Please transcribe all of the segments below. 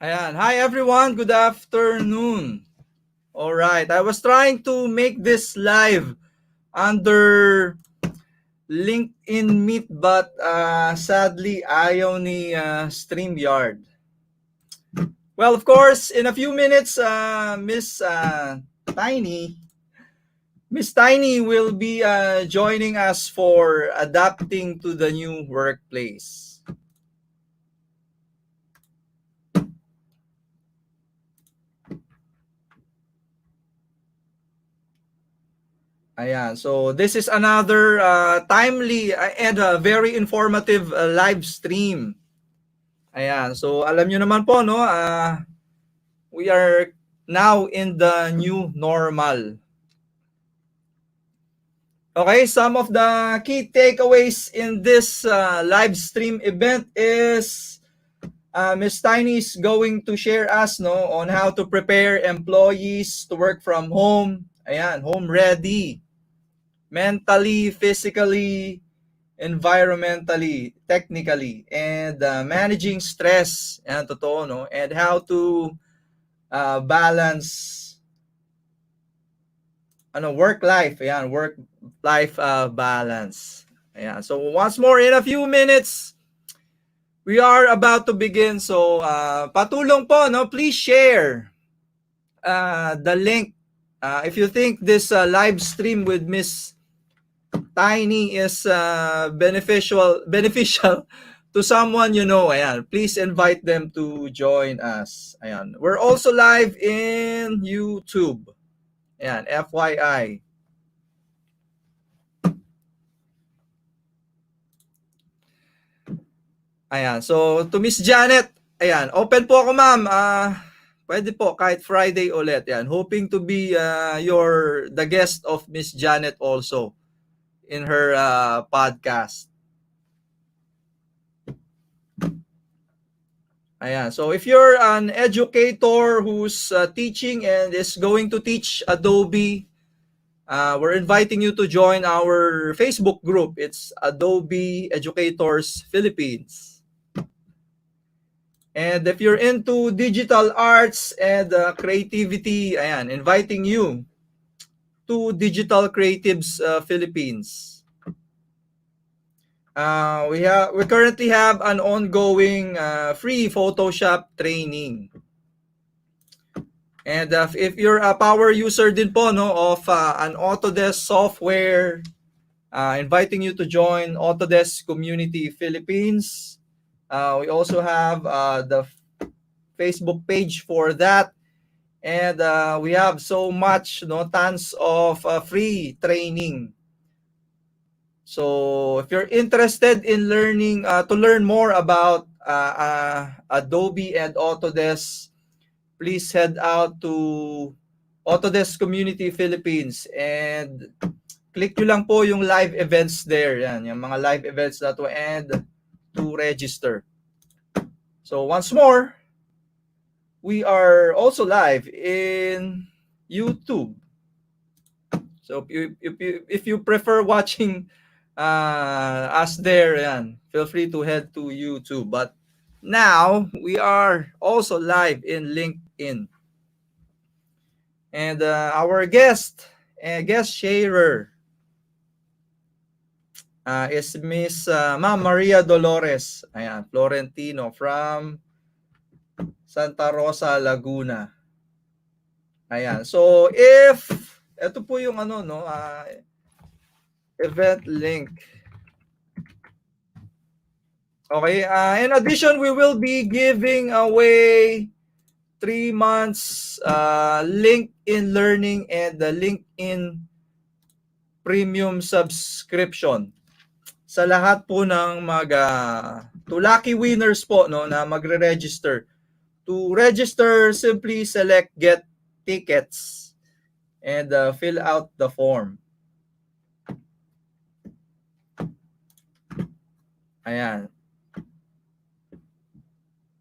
Ayan. Hi everyone, good afternoon. All right, I was trying to make this live under LinkedIn Meet but sadly ayaw ni StreamYard. Well, of course, in a few minutes, Tiny, Miss Tiny will be joining us for adapting to the new workplace. Ayan. So this is another timely and very informative live stream. Ayan. So alam nyo naman po, no, we are now in the new normal. Okay, some of the key takeaways in this live stream event is Ms. Tiny is going to share us on how to prepare employees to work from home. Ayan, home ready. Mentally, physically, environmentally, technically, and managing stress. Ayan, totoo, no? And how to balance work life. Ayan, work life balance. Ayan. So once more, in a few minutes, we are about to begin. So patulong po, no? Please share the link. If you think this live stream with Miss Tiny is beneficial to someone you know, ayan, please invite them to join us. Ayan. We're also live in YouTube. Ayan, FYI. Ayan, so to Miss Janet, ayan, open po ako ma'am. Pwede po kahit Friday ulit. Ayan, hoping to be the guest of Miss Janet also in her podcast. Ayan. So if you're an educator who's teaching and is going to teach Adobe, we're inviting you to join our Facebook group. It's Adobe Educators Philippines. And if you're into digital arts and creativity, ayan, inviting you to Digital Creatives Philippines. We currently have an ongoing free Photoshop training. And if you're a power user din po of an Autodesk software, inviting you to join Autodesk Community Philippines. We also have the Facebook page for that. And we have so much, tons of free training. So if you're interested in learning to learn more about Adobe and Autodesk, please head out to Autodesk Community Philippines and click nyo lang po yung live events there. Yan, yung mga live events na to and to register. So once more, we are also live in YouTube. So if you prefer watching us there, yan, feel free to head to YouTube. But now we are also live in LinkedIn. And our guest sharer is Miss Ma'am Maria Dolores. Ayan, Florentino from Santa Rosa, Laguna. Ayan. So if ito po yung event link. Okay, in addition, we will be giving away 3 months LinkedIn Learning and the LinkedIn Premium subscription sa lahat po ng to lucky winners po na magre-register. To register, simply select Get Tickets and fill out the form. Ayan.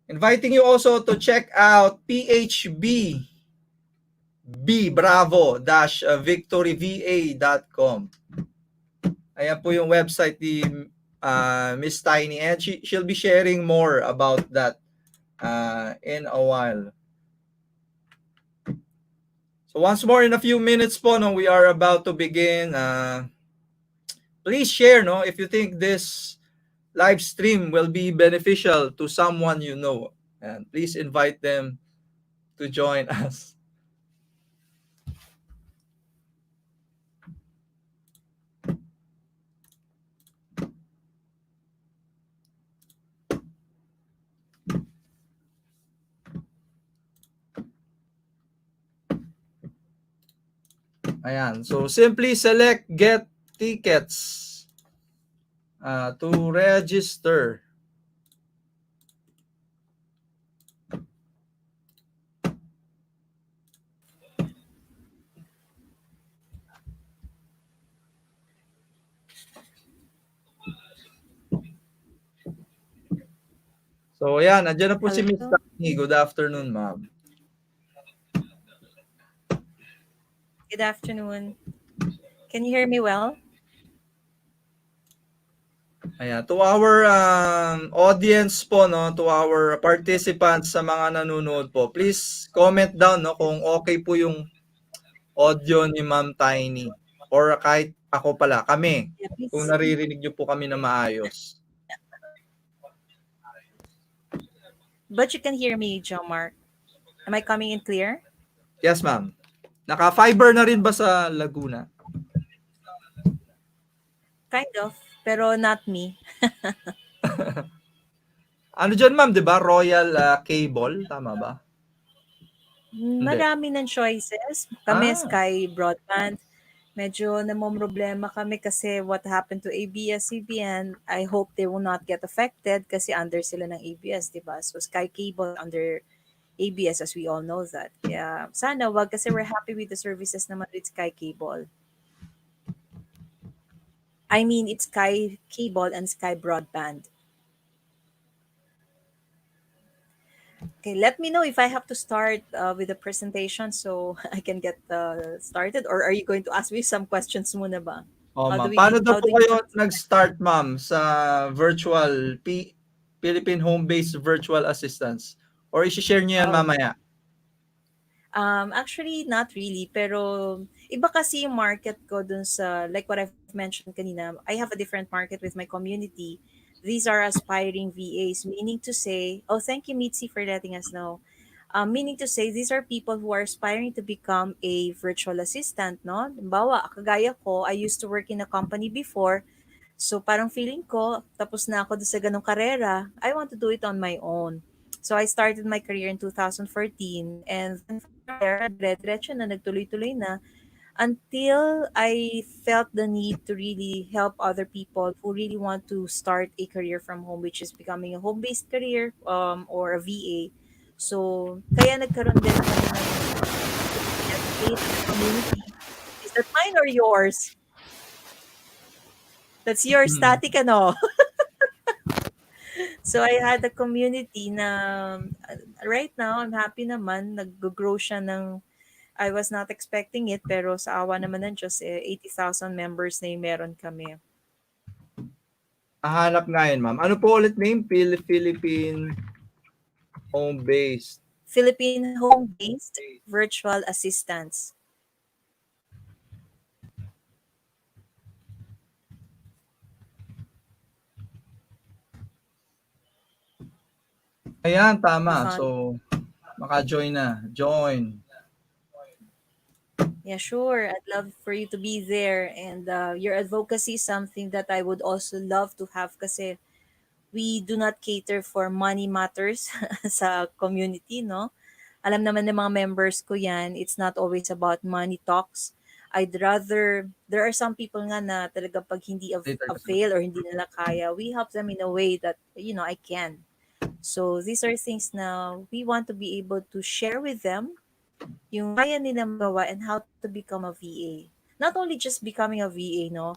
Inviting you also to check out PHB Bravo-victoryva.com. Ayan po yung website ni Miss Tiny and she'll be sharing more about that in a while. So once more, in a few minutes po, no, we are about to begin. Please share, no, if you think this live stream will be beneficial to someone you know, and please invite them to join us. Ayan. So simply select get tickets to register. So ayan, nandiyan na po si Miss Hello. Tani. Good afternoon, ma'am. Good afternoon. Can you hear me well? Ayan, to our audience po, no, to our participants sa mga nanonood po, please comment down, no, kung okay po yung audio ni Ma'am Tiny or kahit ako pala, kami, Yeah, kung please. naririnig niyo po kami na maayos. But you can hear me, Jomarc. Am I coming in clear? Yes, ma'am. Naka-fiber na rin ba sa Laguna? Kind of, pero not me. Ano dyan, ma'am, di ba? Royal Cable, tama ba? Hindi. Marami ng choices. Kami, Ah, Sky Broadband. Medyo namomroblema kami kasi what happened to ABS-CBN, I hope they will not get affected kasi under sila ng ABS, di ba? So Sky Cable under ABS as we all know that. Kaya sana wag kasi we're happy with the services naman with Sky Cable. I mean, it's Sky Cable and Sky Broadband. Okay, let me know if I have to start with the presentation so I can get started, or are you going to ask me some questions muna ba? oh, How do ma'am. we Paano daw how po do you kayo want to start? nag-start, ma'am, sa virtual Philippine Home-Based Virtual Assistance? Or isi-share niyo yan Oh, mamaya? actually not really, pero iba kasi yung market ko dun sa like what I've mentioned kanina. I have a different market with my community. These are aspiring VAs, meaning to say, oh, thank you, Mitzi, for letting us know. Meaning to say, these are people who are aspiring to become a virtual assistant, no? Bawa, kagaya ko, I used to work in a company before. So parang feeling ko, tapos na ako sa ganong karera, I want to do it on my own. So I started my career in 2014 and then from there, dire-diretso na, nagtuloy-tuloy na until I felt the need to really help other people who really want to start a career from home, which is becoming a home-based career or a VA. So, kaya nagkaroon din kami ng create a community. Is that mine or yours? That's your Hmm. static, ano? So, I had a community na right now, I'm happy naman. Nag-grow siya ng I was not expecting it, pero sa awa naman ng Diyos, 80,000 members na yung meron kami. Hahanap nga yun, ma'am. Ano po ulit name? Philippine Home-Based. Philippine Home-Based Virtual Assistants. Ayan, tama. You found So, maka-join na. Join. Yeah, sure. I'd love for you to be there. And your advocacy is something that I would also love to have kasi we do not cater for money matters sa community, no? Alam naman ng mga members ko yan, it's not always about money talks. I'd rather, there are some people nga na talaga pag hindi Later kasi. avail or hindi nila kaya, we help them in a way that, I can. So these are things na we want to be able to share with them yung kaya nila magawa and how to become a VA. Not only just becoming a VA, no?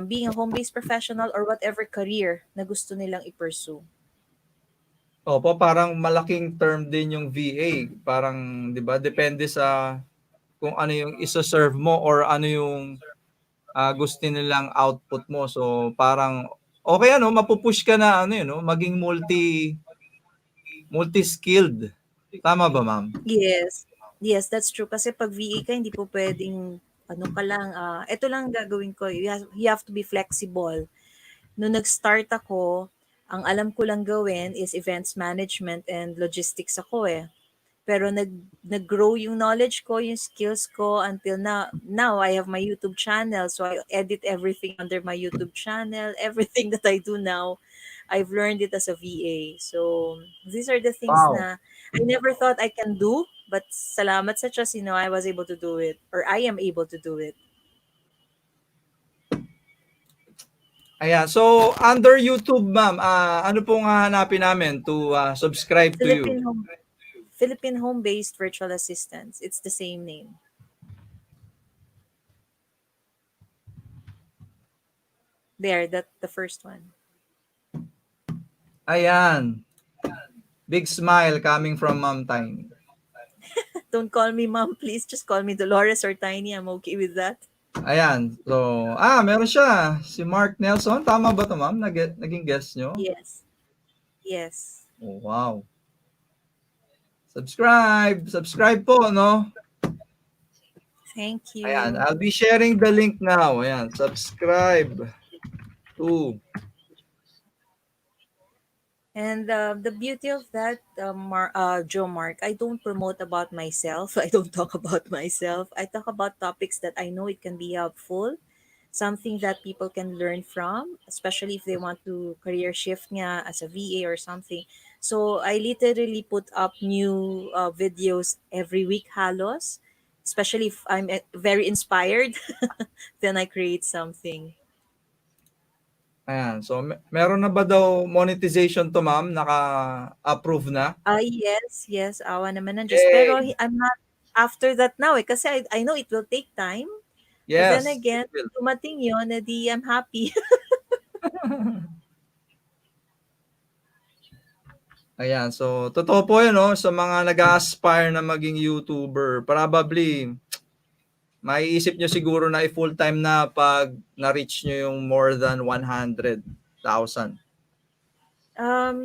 Being a home-based professional or whatever career na gusto nilang i-pursue. Opo, parang malaking term din yung VA. Parang, di ba, depende sa kung ano yung isa-serve mo or ano yung gusto nilang output mo. So, parang, okay ano, mapupush ka na, ano yun, no? Maging multi-skilled. Tama ba, ma'am? Yes. Yes, that's true. Kasi pag VA ka, hindi po pwedeng, ano ka lang, ito lang ang gagawin ko. You have to be flexible. Nung nag-start ako, ang alam ko lang gawin is events management and logistics ako eh. Pero nag-grow yung knowledge ko, yung skills ko until now I have my YouTube channel. So I edit everything under my YouTube channel. Everything that I do now, I've learned it as a VA. So these are the things Wow. na I never thought I can do, but salamat sa Diyos, I was able to do it or I am able to do it. Ayan. So, under YouTube, ma'am, ano pong hahanapin namin to subscribe to you? Philippine home Philippine home-based virtual assistants. It's the same name. There, that the first one. Ayan. Big smile coming from Ma'am Tiny. Don't call me mom, please. Just call me Dolores or Tiny. I'm okay with that. Ayan. So, meron siya. Si Mark Nelson. Tama ba to, ma'am? Naging guest nyo? Yes. Yes. Oh, wow. Subscribe. Subscribe po, no? Thank Ayan. you. I'll be sharing the link now. Ayan. Subscribe to. And the beauty of that, Jomarc, I don't promote about myself. I don't talk about myself. I talk about topics that I know it can be helpful, something that people can learn from, especially if they want to career shift nga as a VA or something. So I literally put up new videos every week, halos, especially if I'm very inspired, then I create something. Ayan. So, meron na ba daw monetization to, ma'am? Naka-approve na? Yes, yes, awa naman ng Diyos. Pero Yay! I'm not after that now eh. Kasi I know it will take time. But then Yes, it again, will. dumating yun, edi I'm happy. Ayan, so totoo po 'yun 'no, sa mga nag-a-aspire na maging YouTuber, probably maiisip nyo siguro na i-full-time na 'pag na-reach nyo yung more than 100,000.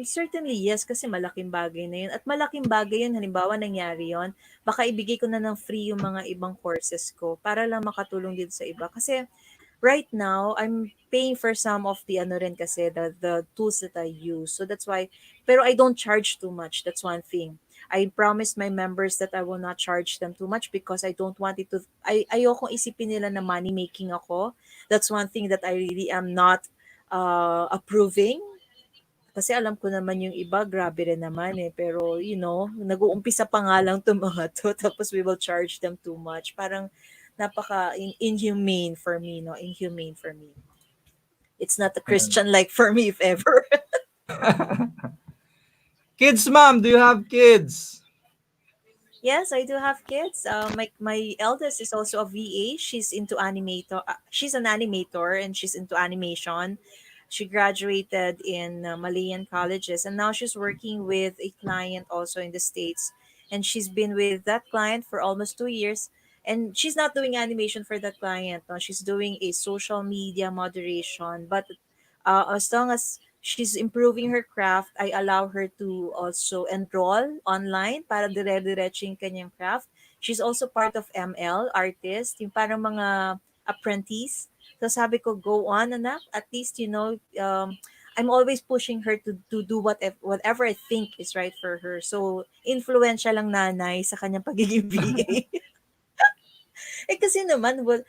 Certainly yes, kasi malaking bagay na yun. At malaking bagay yun, halimbawa nangyari yun, baka ibigay ko na ng free yung mga ibang courses ko para lang makatulong din sa iba. Kasi right now, I'm paying for some of the ano rin kasi, the tools that I use. So that's why, pero I don't charge too much. That's one thing. I promised my members that I will not charge them too much because I don't want it to, ayokong isipin nila na money making ako. That's one thing that I really am not approving kasi alam ko naman yung iba, grabe rin naman eh. Pero, nag-uumpisa pa nga lang itong mga to, tapos we will charge them too much. Parang inhumane for me, no? Inhumane for me. It's not a Ayan. Christian like for me, if ever. Kids, ma'am, do you have kids? Yes, I do have kids. My eldest is also a VA. She's into animator. She's an animator and she's into animation. She graduated in Malayan colleges and now she's working with a client also in the States. And she's been with that client for almost 2 years. And she's not doing animation for that client. No? She's doing a social media moderation. But as long as she's improving her craft, I allow her to also enroll online para dire-diretso yung kanyang craft. She's also part of ML, artist, yung parang mga apprentice. So sabi ko, go on anak, at least, I'm always pushing her to do whatever I think is right for her. So, influensya lang nanay sa kanyang pagiging VA. Eh kasi naman, well,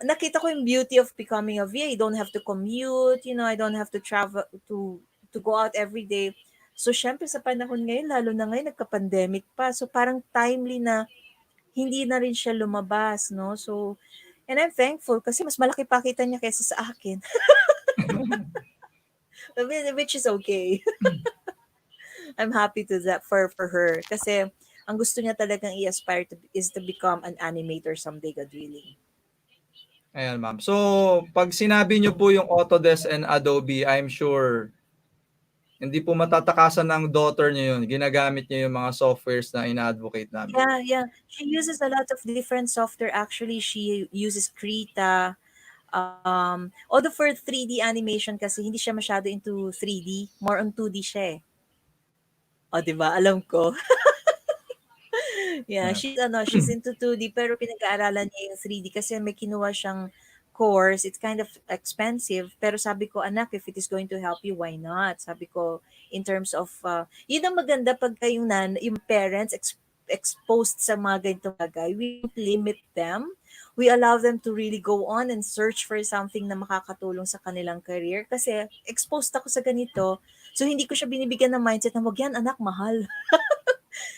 nakita ko yung beauty of becoming a VA. You don't have to commute, I don't have to travel to go out every day. So, syempre sa panahon ngayon, lalo na ngayon, nagka-pandemic pa. So, parang timely na hindi na rin siya lumabas, no? So, and I'm thankful kasi mas malaki pa kita niya kaysa sa akin. Which is okay. I'm happy to that for her. Kasi, ang gusto niya talagang i-aspire is to become an animator someday, God willing. Ayan, ma'am. So, pag sinabi nyo po yung Autodesk and Adobe, I'm sure hindi po matatakasan ng daughter nyo yun. Ginagamit nyo yung mga softwares na ina-advocate namin. Yeah, yeah. She uses a lot of different software. Actually, she uses Krita. Although for 3D animation kasi hindi siya masyado into 3D, more on 2D siya eh. O, 'di ba, alam ko. Yeah, Yeah. she's into 2D pero pinag-aaralan niya yung 3D kasi may kinuha siyang course. It's kind of expensive pero sabi ko, anak, if it is going to help you, why not? Sabi ko, in terms of, yun ang maganda pagka yung parents exposed sa mga ganitong bagay. We don't limit them. We allow them to really go on and search for something na makakatulong sa kanilang career kasi exposed ako sa ganito. So, hindi ko siya binibigyan ng mindset na, wag yan, anak, mahal.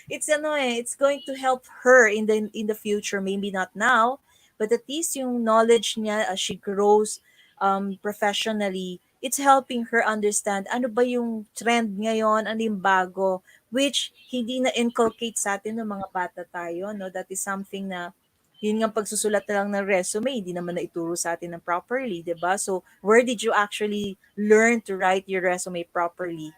It's ano it's going to help her in the future, maybe not now, but at least yung knowledge niya as she grows professionally, it's helping her understand ano ba yung trend ngayon, ano yung bago, which hindi na inculcate sa atin ng mga bata tayo, no? That is something na yun nga pagsusulat na lang ng resume, hindi naman na ituro sa atin ng properly, 'di ba? So, where did you actually learn to write your resume properly?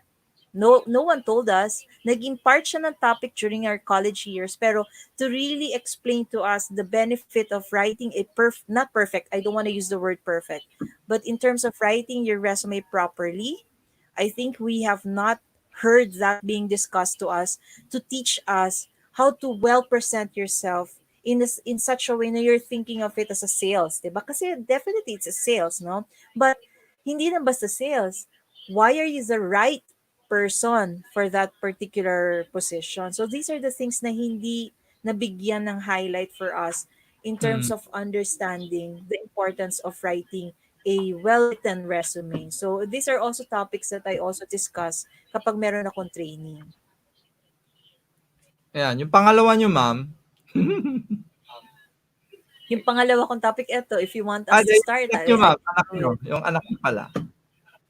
No one told us. Naging part siya ng topic during our college years. Pero to really explain to us the benefit of writing a not perfect, I don't want to use the word perfect, but in terms of writing your resume properly, I think we have not heard that being discussed to us to teach us how to well present yourself in such a way na you're thinking of it as a sales, 'di ba? Kasi definitely it's a sales, no? But hindi na basta sales. Why are you the right person for that particular position? So these are the things na hindi nabigyan ng highlight for us in terms Mm. of understanding the importance of writing a well-written resume. So these are also topics that I also discuss kapag meron akong training. Ayan, yung pangalawa niyo, ma'am. Yung pangalawa kong topic, eto, if you want Ah, us to yung start, anak niyo, I ma'am, can anak do niyo, it. yung anak niyo pala.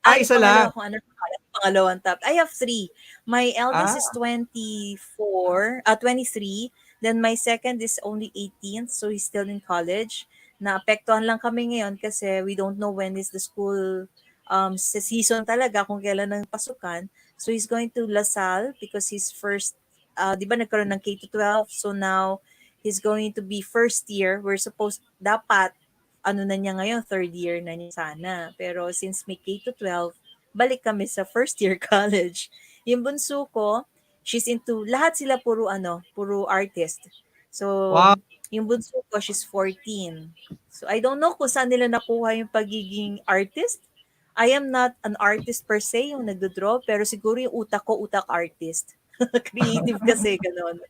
Ah, yung Isa lang. pangalawa kong anak, akala ko pangalawang top. I have three. My eldest is Ah, 23. Then my second is only 18, so he's still in college. Naapektuhan lang kami ngayon kasi we don't know when is the school sa season talaga kung kailan ang pasukan. So he's going to LaSalle because he's first, di ba nagkaroon ng K to 12? So now he's going to be first year. We're supposed, dapat ano na niya ngayon, third year na niya sana. Pero since may K to 12, balik kami sa first year college. Yung bunso ko, she's into, lahat sila puro puro artist. So, wow. yung bunso ko, she's 14. So, I don't know kung saan nila nakuha yung pagiging artist. I am not an artist per se, yung nagdodraw, pero siguro yung utak ko, utak artist. Creative kasi, ganun.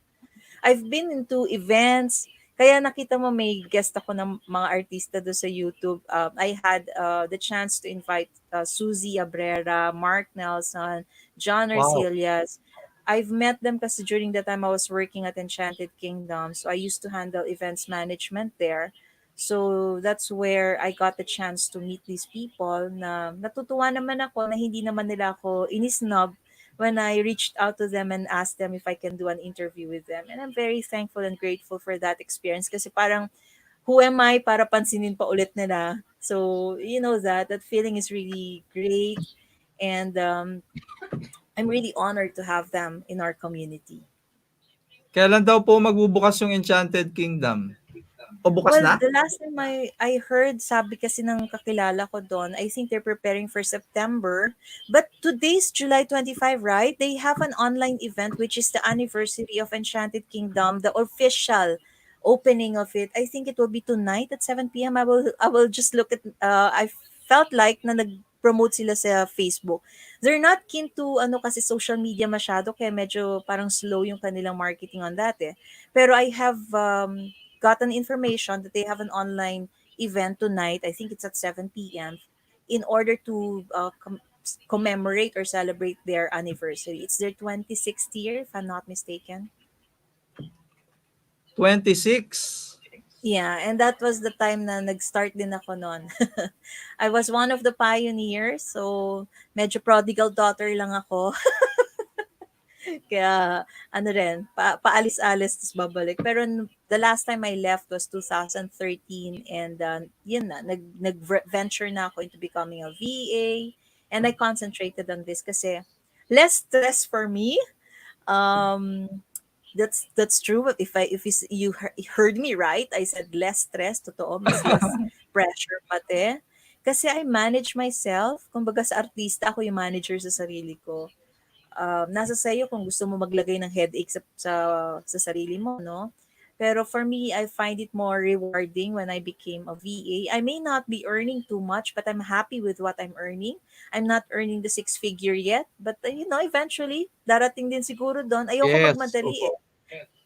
I've been into events. Kaya nakita mo may guest ako ng mga artista do sa YouTube. I had the chance to invite Suzy Abrera, Mark Nelson, John Wow. Arcelias. I've met them kasi during the time I was working at Enchanted Kingdom. So I used to handle events management there. So that's where I got the chance to meet these people na natutuwa naman ako na hindi naman nila ako inisnob when I reached out to them and asked them if I can do an interview with them. And I'm very thankful and grateful for that experience kasi parang who am I para pansinin pa ulit nila? So, you know that feeling is really great and I'm really honored to have them in our community. Kailan daw po magbubukas yung Enchanted Kingdom? O bukas Well, na? the last time I heard, sabi kasi ng kakilala ko doon, I think they're preparing for September. But today's July 25, right? They have an online event which is the anniversary of Enchanted Kingdom, the official opening of it. I think it will be tonight at 7 p.m. I will just look at I felt like na nag-promote sila sa Facebook. They're not keen to ano kasi social media masyado kaya medyo parang slow yung kanilang marketing on that eh. Pero I have gotten information that they have an online event tonight. I think it's at 7 p.m. in order to commemorate or celebrate their anniversary. It's their 26th year, if I'm not mistaken. 26. Yeah, and that was the time na nag-start din ako noon. I was one of the pioneers, so medyo prodigal daughter lang ako. Kaya ano rin, paalis-alis tapos babalik. Pero the last time I left was 2013 and yun na, nag-venture na ako into becoming a VA and I concentrated on this kasi less stress for me. Um, that's true. But if you heard me right, I said less stress, totoo, mas less pressure pati. Kasi I manage myself. Kumbaga sa artista, ako yung manager sa sarili ko. nasa sa'yo kung gusto mo maglagay ng headache sa sarili mo, no? Pero for me, I find it more rewarding when I became a VA. I may not be earning too much, but I'm happy with what I'm earning. I'm not earning the six figure yet, but eventually, darating din siguro doon. Ayoko Yes, magmadali eh. opo.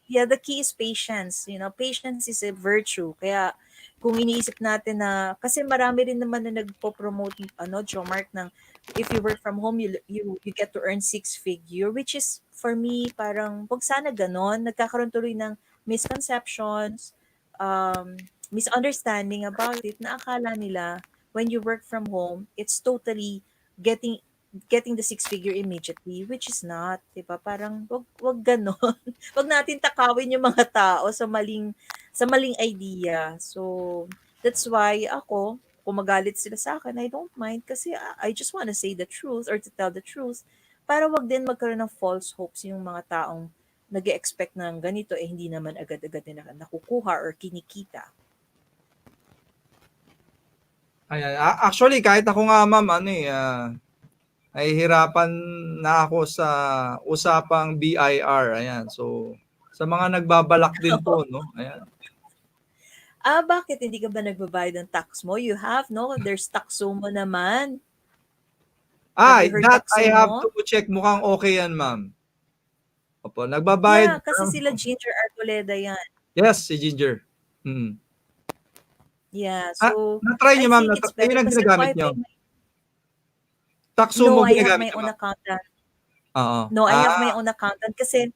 Yeah, the key is patience. Patience is a virtue. Kaya kung iniisip natin na, kasi marami rin naman na nagpo-promote, Jomarc, ng if you work from home, you get to earn six figure, which is, for me, parang, wag sana ganon. Nagkakaroon tuloy ng misconceptions, misunderstanding about it, na akala nila, when you work from home, it's totally getting getting the six figure immediately, which is not, 'di ba? Parang wag ganon. Wag natin takawin yung mga tao sa maling idea. So, that's why ako, kung magalit sila sa akin, I don't mind kasi I just wanna say the truth or to tell the truth para wag din magkaroon ng false hopes yung mga taong nag expect ng ganito eh hindi naman agad-agad nila nakukuha or kinikita. Ayan. Actually, kahit ako nga ma'am, ano eh, nahihirapan na ako sa usapang BIR. Ayan. So, sa mga nagbabalak din po, no? Ayan. Bakit hindi ka ba nagbabayad ng tax mo? You have, no? There's taxomo naman. Have you heard That I have taxomo? to check. Mukhang okay yan, ma'am. Opo, nagbabayad. Yeah, kasi sila Ginger Arboleda yan. Yes, si Ginger. Hmm. Yeah, so Na-try I niyo, ma'am. think it's Ayun better ang kasi ako ginagamit I niyo. pay my, Taksumo no, I have ginagamit my niyo, own ma'am. accountant. Oo. No, I have my own accountant kasi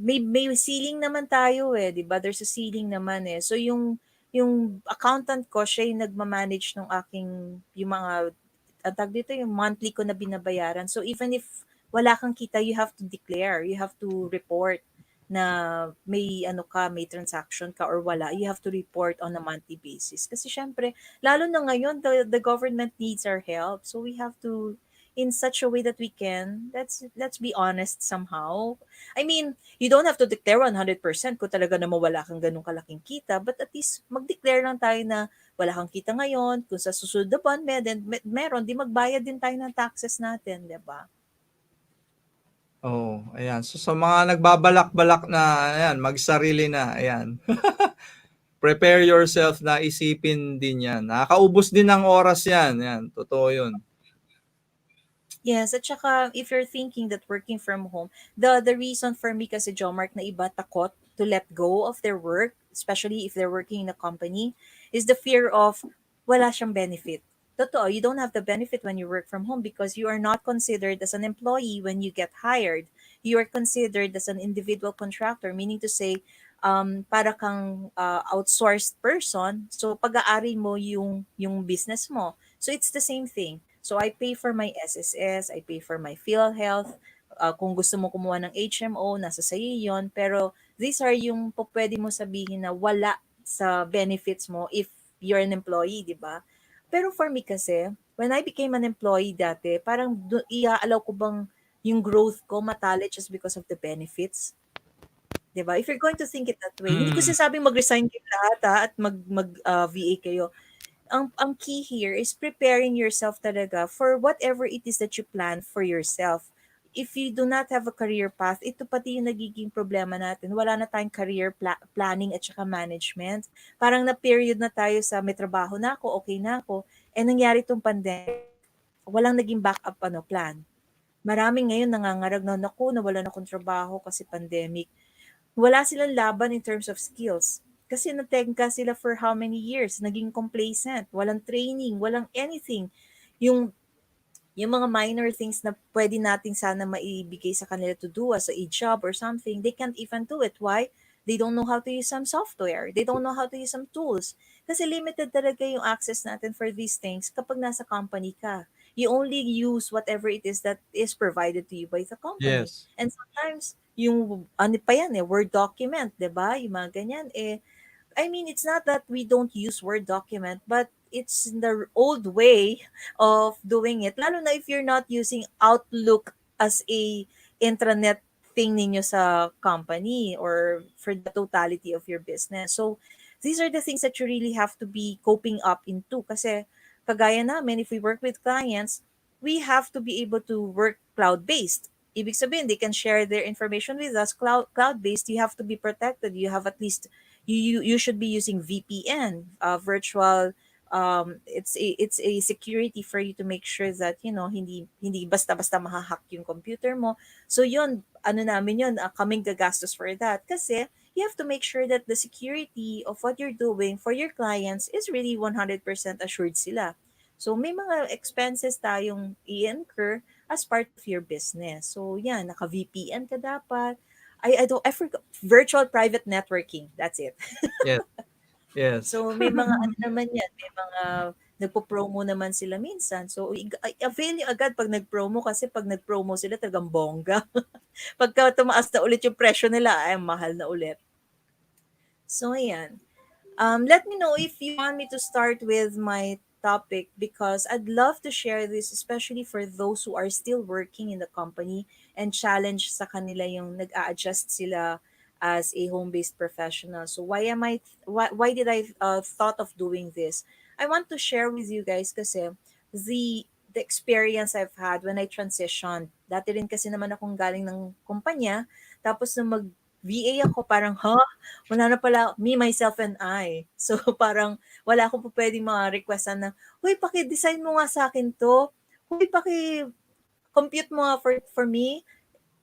may ceiling naman tayo eh, 'di ba? There's a ceiling naman eh. So yung accountant ko, siya yung nagma-manage ng yung mga tag dito yung monthly ko na binabayaran. So even if wala kang kita, you have to declare, you have to report na may ano ka, may transaction ka or wala. You have to report on a monthly basis. Kasi syempre, lalo na ngayon, the government needs our help. So we have to in such a way that we can. Let's be honest somehow. I mean, you don't have to declare 100% kung talaga na mawala kang ganung kalaking kita, but at least mag-declare lang tayo na wala kang kita ngayon, kung sa susunod na buwan meron, di magbayad din tayo ng taxes natin, 'di ba? Oh, ayan. So sa mga nagbabalak-balak na ayan, magsarili na, ayan. Prepare yourself na isipin din 'yan. Nakakaubos din ng oras 'yan, 'yan. Totoo 'yun. Yes, at saka if you're thinking that working from home, the reason for me kasi Jomarc na iba takot to let go of their work, especially if they're working in a company, is the fear of wala siyang benefit. Totoo, you don't have the benefit when you work from home because you are not considered as an employee when you get hired. You are considered as an individual contractor, meaning to say, para kang outsourced person. So pag-aari mo yung business mo. So it's the same thing. So I pay for my SSS, I pay for my PhilHealth. Kung gusto mo kumuha ng HMO, nasa sa'yo yun. Pero these are yung pwede mo sabihin na wala sa benefits mo if you're an employee, di ba? Pero for me kasi, when I became an employee dati, parang i-allow ko bang yung growth ko matali just because of the benefits? 'Di ba? If you're going to think it that way, hindi ko Mm. sinasabing mag-resign kayo lahat at VA kayo. Ang key here is preparing yourself talaga for whatever it is that you plan for yourself. If you do not have a career path, ito pati yung nagiging problema natin. Wala na tayong career planning at saka management. Parang na-period na tayo sa may trabaho na ako, okay na ako. Eh nangyari itong pandemic, walang naging backup plan. Maraming ngayon nangangarag na, naku, nawalan akong trabaho kasi pandemic. Wala silang laban in terms of skills. Kasi natengka sila for how many years? Naging complacent. Walang training, walang anything. Yung, yung mga minor things na pwede nating sana maibigay sa kanila to do as a job or something, they can't even do it. Why? They don't know how to use some software. They don't know how to use some tools. Kasi limited talaga yung access natin for these things kapag nasa company ka. You only use whatever it is that is provided to you by the company. Yes. And sometimes, yung ano pa yan Word document, 'di ba? Yung mga ganyan I mean, it's not that we don't use Word document, but it's the old way of doing it. Lalo na if you're not using Outlook as a intranet thing ninyo sa company or for the totality of your business. So, these are the things that you really have to be coping up into. Kasi, kagaya namin, if we work with clients, we have to be able to work cloud-based. Ibig sabihin, they can share their information with us cloud-based. You have to be protected. You have at least you should be using VPN, virtual. It's a security for you to make sure that hindi basta-basta mahahack yung computer mo. So yun, ano namin yun, kaming gagastos for that kasi you have to make sure that the security of what you're doing for your clients is really 100% assured sila. So may mga expenses tayong i-incur as part of your business. So yan, naka-VPN ka dapat. I forgot, virtual private networking. That's it. Yes. Yes. So may mga ano naman yan, may mga nagpo-promo naman sila minsan. So avail nyo agad pag nag-promo kasi pag nag-promo sila talagang bongga. Pagka tumaas na ulit yung presyo nila, ay mahal na ulit. So ayan. Let me know if you want me to start with my topic because I'd love to share this, especially for those who are still working in the company and challenge sa kanila yung nag-a-adjust sila as a home-based professional. So why did I thought of doing this? I want to share with you guys kasi the experience I've had when I transitioned. Dati rin kasi naman akong galing ng kumpanya, tapos nung mag VA ako parang, wala na pala me, myself, and I. So, parang wala akong po pwedeng mga requestan na, "Uy, paki-design mo nga sa akin 'to. Uy, paki-compute mo nga for me."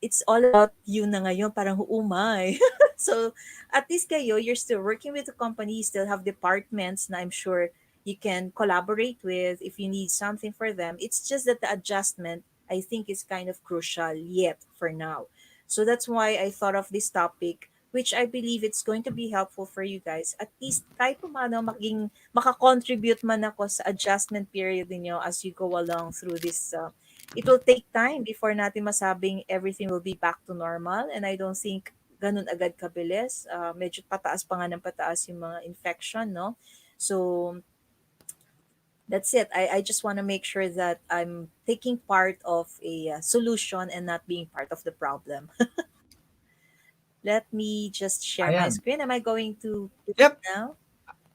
It's all about you na ngayon, parang huumay. So, at least kayo, you're still working with the company, you still have departments na I'm sure you can collaborate with if you need something for them. It's just that the adjustment, I think, is kind of crucial yet for now. So that's why I thought of this topic, which I believe it's going to be helpful for you guys. At least kahit paano makakontribute man ako sa adjustment period niyo as you go along through this. It will take time before natin masabing everything will be back to normal, and I don't think ganun agad kabilis. Medyo pataas pa nga ng pataas yung mga infection, no? So that's it. I just want to make sure that I'm taking part of a solution and not being part of the problem. Let me just share my Ayan. screen. Am I going to do it Yep. now?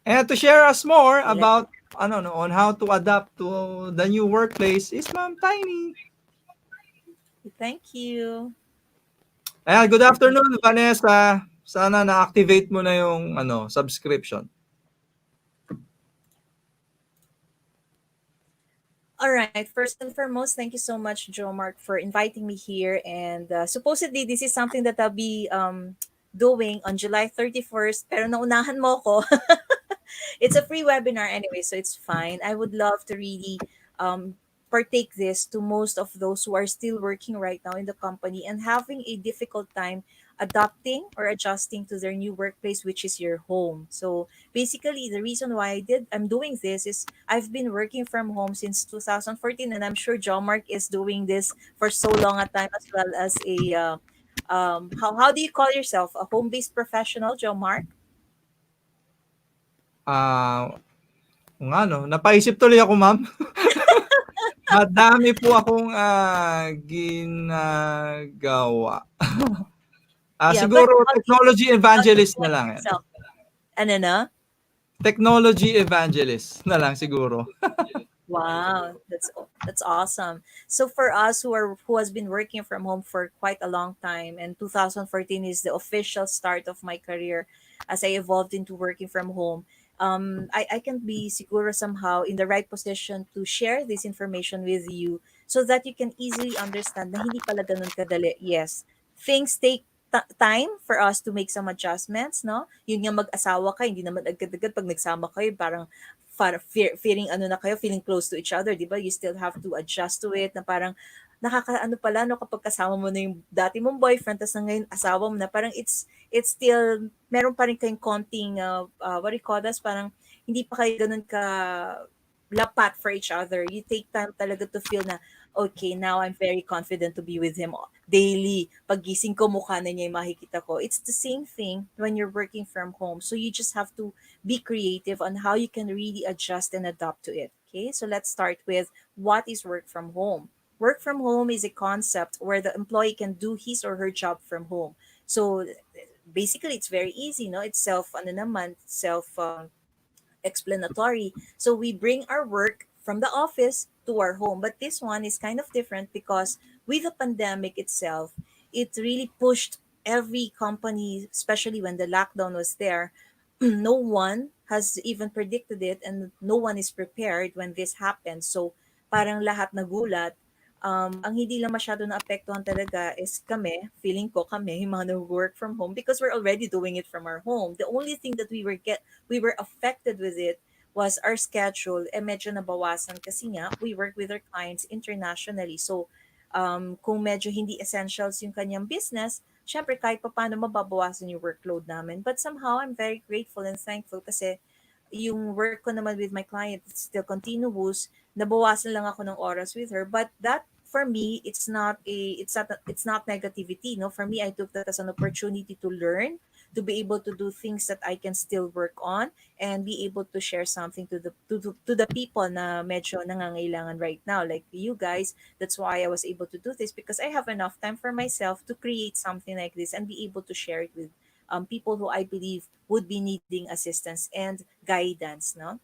And to share us more Okay, let about ano no, on how to adapt to the new workplace is Ma'am Tiny. thank you. Ayan, good afternoon Vanessa. Sana na-activate mo na yung subscription. All right. First and foremost, thank you so much, Jomarc, for inviting me here. And supposedly, this is something that I'll be doing on July 31st. Pero naunahan mo ko. It's a free webinar anyway, so it's fine. I would love to really um, partake this to most of those who are still working right now in the company and having a difficult time adapting or adjusting to their new workplace, which is your home. So basically, the reason why I'm doing this is I've been working from home since 2014, and I'm sure Jomarc is doing this for so long a time as well as a how do you call yourself, a home based professional, Jomarc? Ah, kung ano, napaisip tuloy ako, Ma'am. Madami po akong ginagawa. Yeah, but Siguro technology how do you evangelist na call lang yan. yourself? Ano na? Technology evangelist na lang siguro. Wow, that's awesome. So for us who has been working from home for quite a long time, and 2014 is the official start of my career as I evolved into working from home. I can be siguro somehow in the right position to share this information with you so that you can easily understand na hindi pala ganun kadali. Yes, things take time for us to make some adjustments, no? Yun nga mag-asawa ka, hindi naman agad-agad pag nagsama kayo, parang feeling ano na kayo, feeling close to each other, 'di ba? You still have to adjust to it na parang nakakaano pala no kapag kasama mo na yung dati mong boyfriend tas na ngayon asawa mo na parang it's still meron pa rin kayong konting what do you call this, parang hindi pa kayo ganun ka lapat for each other. You take time talaga to feel na, okay, now I'm very confident to be with him daily. Pagising ko, mukha na niya yung makikita ko. It's the same thing when you're working from home. So you just have to be creative on how you can really adjust and adapt to it. Okay, so let's start with what is work from home. Work from home is a concept where the employee can do his or her job from home. So basically, it's very easy, no? It's self, ano naman, self explanatory. So we bring our work from the office to our home. But this one is kind of different because with the pandemic itself, it really pushed every company, especially when the lockdown was there. No one has even predicted it, and no one is prepared when this happens. So parang lahat nagulat. Ang hindi lang masyado naapektuhan talaga is kami, feeling ko kami, yung mga nag-work from home because we're already doing it from our home. The only thing that we were affected with it was our schedule, medyo nabawasan kasi nga we work with our clients internationally. So kung medyo hindi essentials yung kanyang business, syempre kahit pa paano mababawasan yung workload namin. But somehow I'm very grateful and thankful kasi yung work ko naman with my client is still continuous. Nabawasan lang ako ng oras with her, but that for me it's not negativity, no. For me, I took that as an opportunity to learn, to be able to do things that I can still work on and be able to share something to the people na medyo nangangailangan right now, like you guys. That's why I was able to do this, because I have enough time for myself to create something like this and be able to share it with people who I believe would be needing assistance and guidance, no?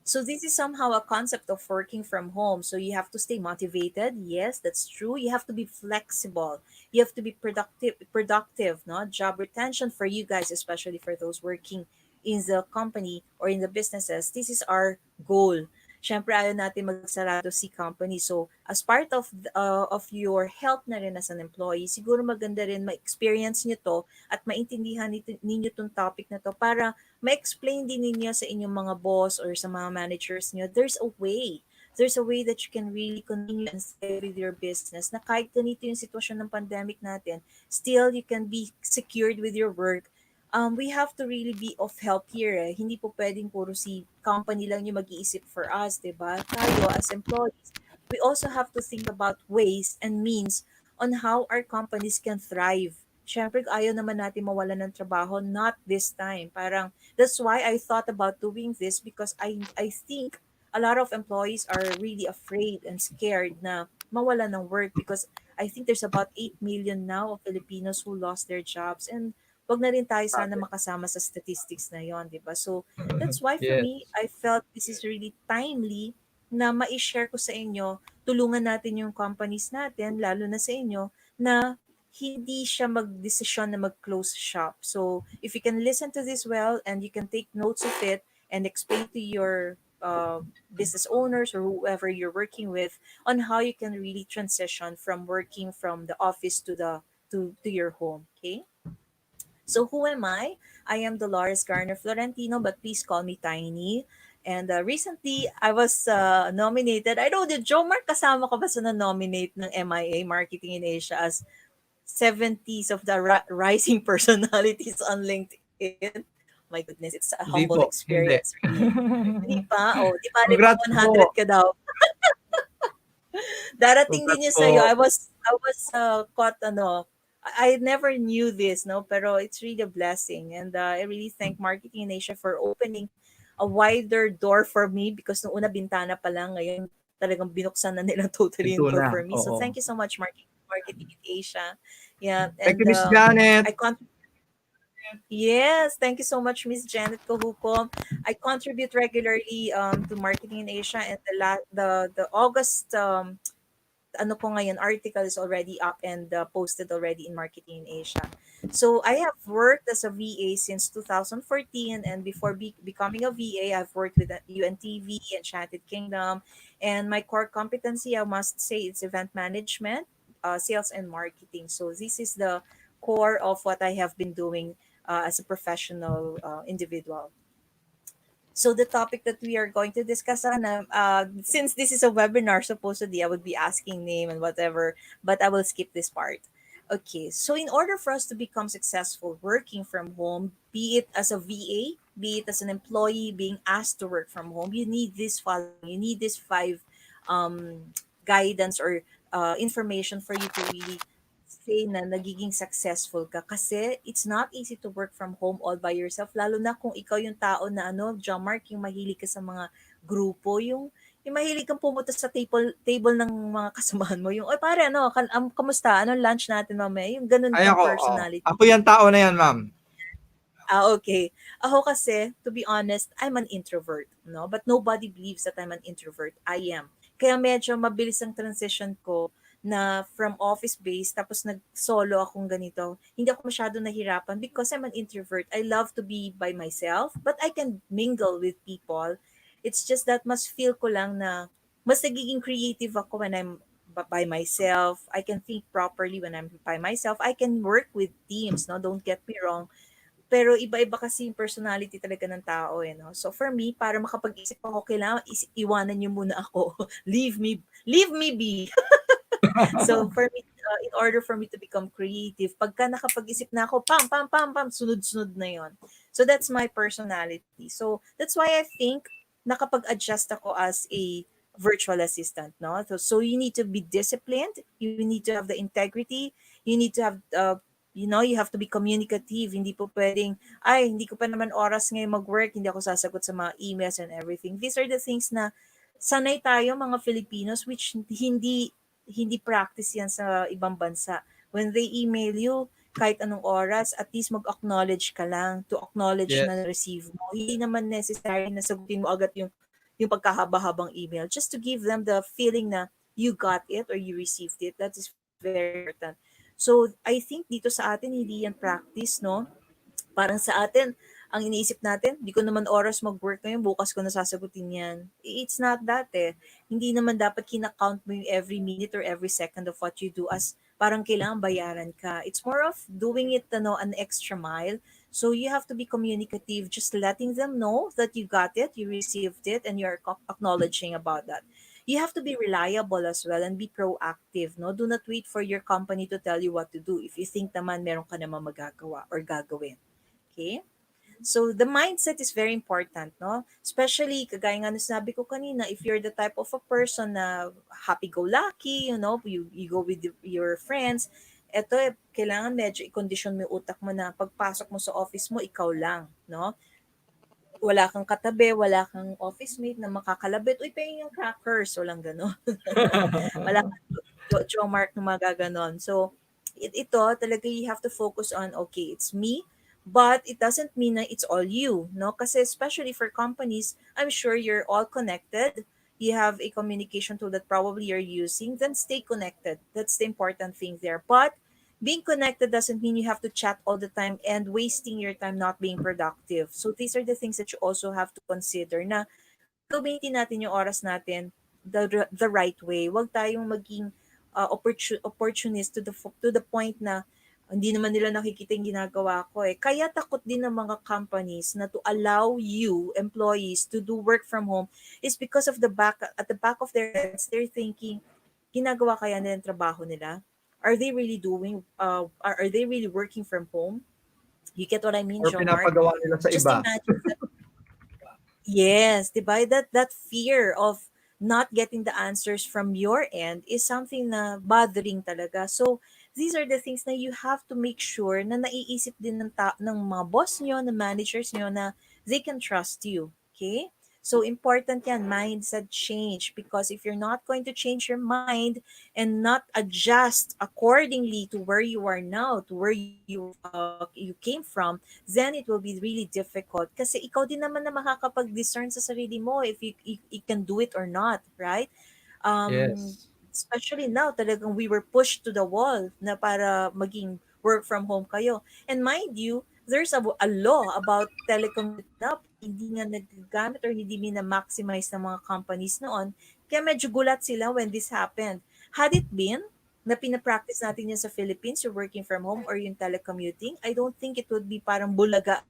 So this is somehow a concept of working from home. So you have to stay motivated. Yes, that's true. You have to be flexible. You have to be productive, no? Job retention for you guys, especially for those working in the company or in the businesses. This is our goal. Siyempre, ayaw natin magsarado si company. So, as part of your help na rin as an employee, siguro maganda rin ma-experience nyo to at maintindihan ninyo tong topic na to para ma-explain din ninyo sa inyong mga boss or sa mga managers nyo, there's a way. There's a way that you can really continue and thrive with your business na kahit ganito yung sitwasyon ng pandemic natin, still you can be secured with your work. We have to really be of help here. Eh. Hindi po pwedeng puro si company lang yung mag-iisip for us, di ba? Tayo as employees, we also have to think about ways and means on how our companies can thrive. Siyempre, ayaw naman natin mawalan ng trabaho, not this time. Parang, that's why I thought about doing this because I think a lot of employees are really afraid and scared na mawala ng work because I think there's about 8 million now of Filipinos who lost their jobs, and wag na rin tayo sana makasama sa statistics na yon, di ba? So, that's why for Yes. me, I felt this is really timely na ma-share ko sa inyo, tulungan natin yung companies natin, lalo na sa inyo, na hindi siya mag-desisyon na mag-close shop. So, if you can listen to this well and you can take notes of it and explain to your business owners or whoever you're working with on how you can really transition from working from the office to your home, okay? So who am I? I am Dolores Garner Florentino, but please call me Tiny. And recently, I was nominated. I know, did Jomarc kasama ka ba sa na-nominate ng MIA Marketing in Asia as 70s of the rising personalities on LinkedIn? My goodness, it's a Hindi humble po, hindi. experience, really. Hindi pa? Oh, di ba pang Congrats po. 100 ka daw? Darating din Congrats yun sa'yo. po. I was caught, ano, I never knew this, no? Pero it's really a blessing. And I really thank Marketing in Asia for opening a wider door for me because noong una bintana pa lang, ngayon talagang binuksan na nila totally Ito yung door na. for me. So Oo. thank you so much, Marketing in Asia. Yeah, Thank and you, Miss Janet. I con- Yes, thank you so much, Miss Janet Kohukom. I contribute regularly to Marketing in Asia, and the August ano ko ngayon, article is already up and posted already in Marketing in Asia. So I have worked as a VA since 2014, and before becoming a VA, I've worked with UNTV, Enchanted Kingdom, and my core competency, I must say, it's event management, sales, and marketing. So this is the core of what I have been doing as a professional individual. So the topic that we are going to discuss on, since this is a webinar, supposedly I would be asking name and whatever, but I will skip this part. Okay, so in order for us to become successful working from home, be it as a VA, be it as an employee being asked to work from home, you need this following. You need this five guidance or information for you to really say na nagiging successful ka kasi it's not easy to work from home all by yourself, lalo na kung ikaw yung tao na ano, Jomarc, yung mahilig ka sa mga grupo, yung mahilig kang pumunta sa table ng mga kasamahan mo, yung oy pare ano, kamusta, ano lunch natin mamaya, yung ganun Ay kang ako, personality. ako yung tao na yan, ma'am. Okay. Ako kasi, to be honest, I'm an introvert, no? But nobody believes that I'm an introvert. I am. Kaya medyo mabilis ang transition ko na from office-based, tapos nag-solo akong ganito. Hindi ako masyado nahirapan because I'm an introvert. I love to be by myself, but I can mingle with people. It's just that mas feel ko lang na mas nagiging creative ako when I'm by myself. I can think properly when I'm by myself. I can work with teams, no? Don't get me wrong, pero iba-iba kasi yung personality talaga ng tao eh, no? So for me, para makapag-isip ako, kailangan iwanan niyo muna ako. Leave me be. So for me, in order for me to become creative, pagka nakapag-isip na ako, pam, pam, pam, pam, sunod-sunod na yon. So that's my personality. So that's why I think nakapag-adjust ako as a virtual assistant, no? So you need to be disciplined, you need to have the integrity, you need to have, you have to be communicative. Hindi po pwedeng, ay, hindi ko pa naman oras ngayon mag-work, hindi ako sasagot sa mga emails and everything. These are the things na sanay tayo mga Filipinos, which hindi practice yan sa ibang bansa. When they email you, kahit anong oras, at least mag-acknowledge ka lang to acknowledge na Yes. receive mo. Hindi naman necessary na sagutin mo agad yung pagkahaba-habang email, just to give them the feeling na you got it or you received it. That is very important. So, I think dito sa atin, hindi yan practice, no? Parang sa atin, ang iniisip natin, di ko naman oras mag-work ngayon, bukas ko na sasagutin yan. It's not that eh. Hindi naman dapat kinakount mo yung every minute or every second of what you do as parang kailangan bayaran ka. It's more of doing it, an extra mile. So you have to be communicative, just letting them know that you got it, you received it, and you're acknowledging about that. You have to be reliable as well and be proactive, no? Do not wait for your company to tell you what to do if you think naman meron ka naman magagawa or gagawin. Okay? So the mindset is very important, no? Especially kagaya nga na sinabi ko kanina, if you're the type of a person na happy-go-lucky, you go with your friends, eto kailangan medyo i-condition mo yung utak mo na pagpasok mo sa office mo, ikaw lang, no? Wala kang katabi, wala kang office mate na makakalabit, uy, pahingin yung crackers, walang gano'n. Wala kang Jomarc na magaganon. So, ito talaga you have to focus on, okay, it's me, but it doesn't mean na it's all you, no? Kasi especially for companies, I'm sure you're all connected. You have a communication tool that probably you're using, then stay connected. That's the important thing there. But being connected doesn't mean you have to chat all the time and wasting your time not being productive. So these are the things that you also have to consider na gagamitin natin yung oras natin the right way. Huwag tayong maging opportunist to the point na hindi naman nila nakikita yung ginagawa ko eh. Kaya takot din ng mga companies na to allow you, employees, to do work from home is because of at the back of their heads, they're thinking, ginagawa kaya nila yung trabaho nila? Are they really are they really working from home? You get what I mean, Or Joe Mark? pinapagawa nila sa Just iba. imagine that. Yes, 'di ba? That fear of not getting the answers from your end is something na bothering talaga. So, these are the things na you have to make sure na naiisip din ng mga boss nyo, ng managers nyo na they can trust you. Okay? So, important yan, mindset change. Because if you're not going to change your mind and not adjust accordingly to where you are now, to where you came from, then it will be really difficult. Kasi ikaw din naman na makakapag-discern sa sarili mo if you can do it or not, right? Um, Yes. especially now, talagang we were pushed to the wall na para maging work from home kayo. And mind you, there's a law about telecommuting now, pero hindi nga nagagamit or hindi mina-maximize ng mga companies noon. Kaya medyo gulat sila when this happened. Had it been na pina-practice natin yan sa Philippines, yung working from home or yung telecommuting, I don't think it would be parang bulaga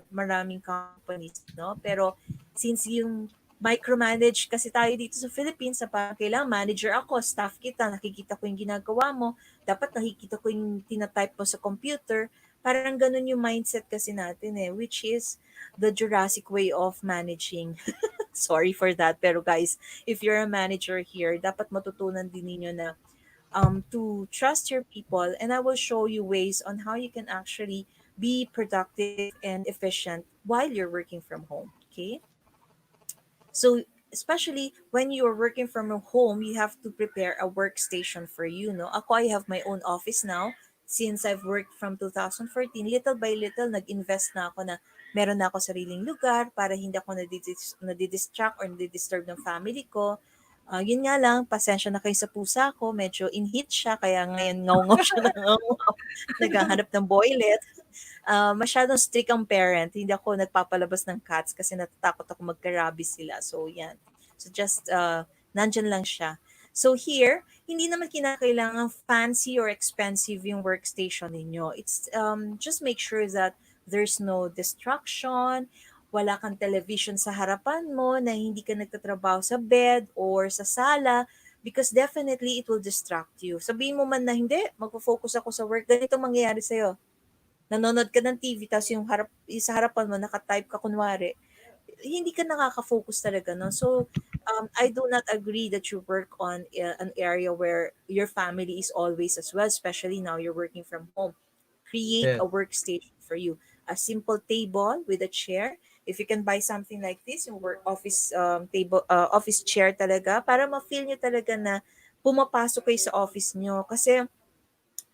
maraming companies, no? Pero since yung micromanage kasi tayo dito sa Philippines, sa parang kailangan manager ako, staff kita, nakikita ko yung ginagawa mo, dapat nakikita ko yung tinatype mo sa computer, parang ganun yung mindset kasi natin eh, which is the Jurassic way of managing. Sorry for that, pero guys, if you're a manager here, dapat matutunan din ninyo na to trust your people, and I will show you ways on how you can actually be productive and efficient while you're working from home. Okay, so especially when you are working from home, you have to prepare a workstation for you. No, ako I have my own office now. since I've worked from 2014, little by little, nag-invest na ako na meron na ako sariling lugar para hindi ako nadidistract or nadidisturb ng family ko. Yun nga lang, pasensya na kayo sa pusa ko, medyo in-heat siya, kaya ngayon ngaw-ngaw siya na ngaw-ngaw, naghahanap ng boylet. Masyadong strict ang parent. Hindi ako nagpapalabas ng cats kasi natatakot ako magka-rabies sila. So, yan. So, just, nandyan lang siya. So, here, hindi naman kinakailangan fancy or expensive yung workstation ninyo. It's, just make sure that there's no distraction, wala kang television sa harapan mo, na hindi ka nagtatrabaho sa bed or sa sala, because definitely it will distract you. Sabihin mo man na hindi, magpo-focus ako sa work, ganito mangyayari sa'yo. Nanonood ka ng TV tapos yung sa harapan mo naka-type ka kunwari, hindi ka nakaka-focus talaga, no? So, I do not agree that you work on an area where your family is always as well, especially now you're working from home. Create Yes. a workstation for you. A simple table with a chair. If you can buy something like this, yung work office table, office chair talaga, para ma-feel nyo talaga na pumapasok kayo sa office nyo. Kasi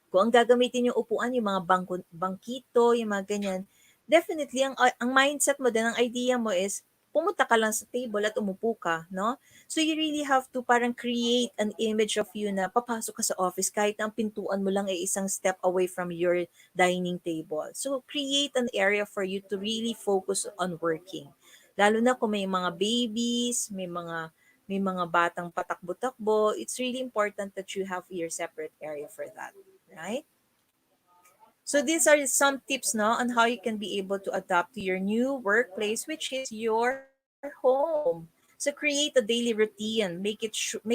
kung ang gagamitin yung upuan, yung mga bangkito, yung mga ganyan, definitely ang mindset mo din, ang idea mo is pumunta ka lang sa table at umupo ka, no? So you really have to parang create an image of you na papasok ka sa office kahit na ang pintuan mo lang ay isang step away from your dining table. So create an area for you to really focus on working. Lalo na kung may mga babies, may mga batang patakbo-takbo, it's really important that you have your separate area for that, right? So these are some tips no on how you can be able to adapt to your new workplace, which is your home. So create a daily routine. Make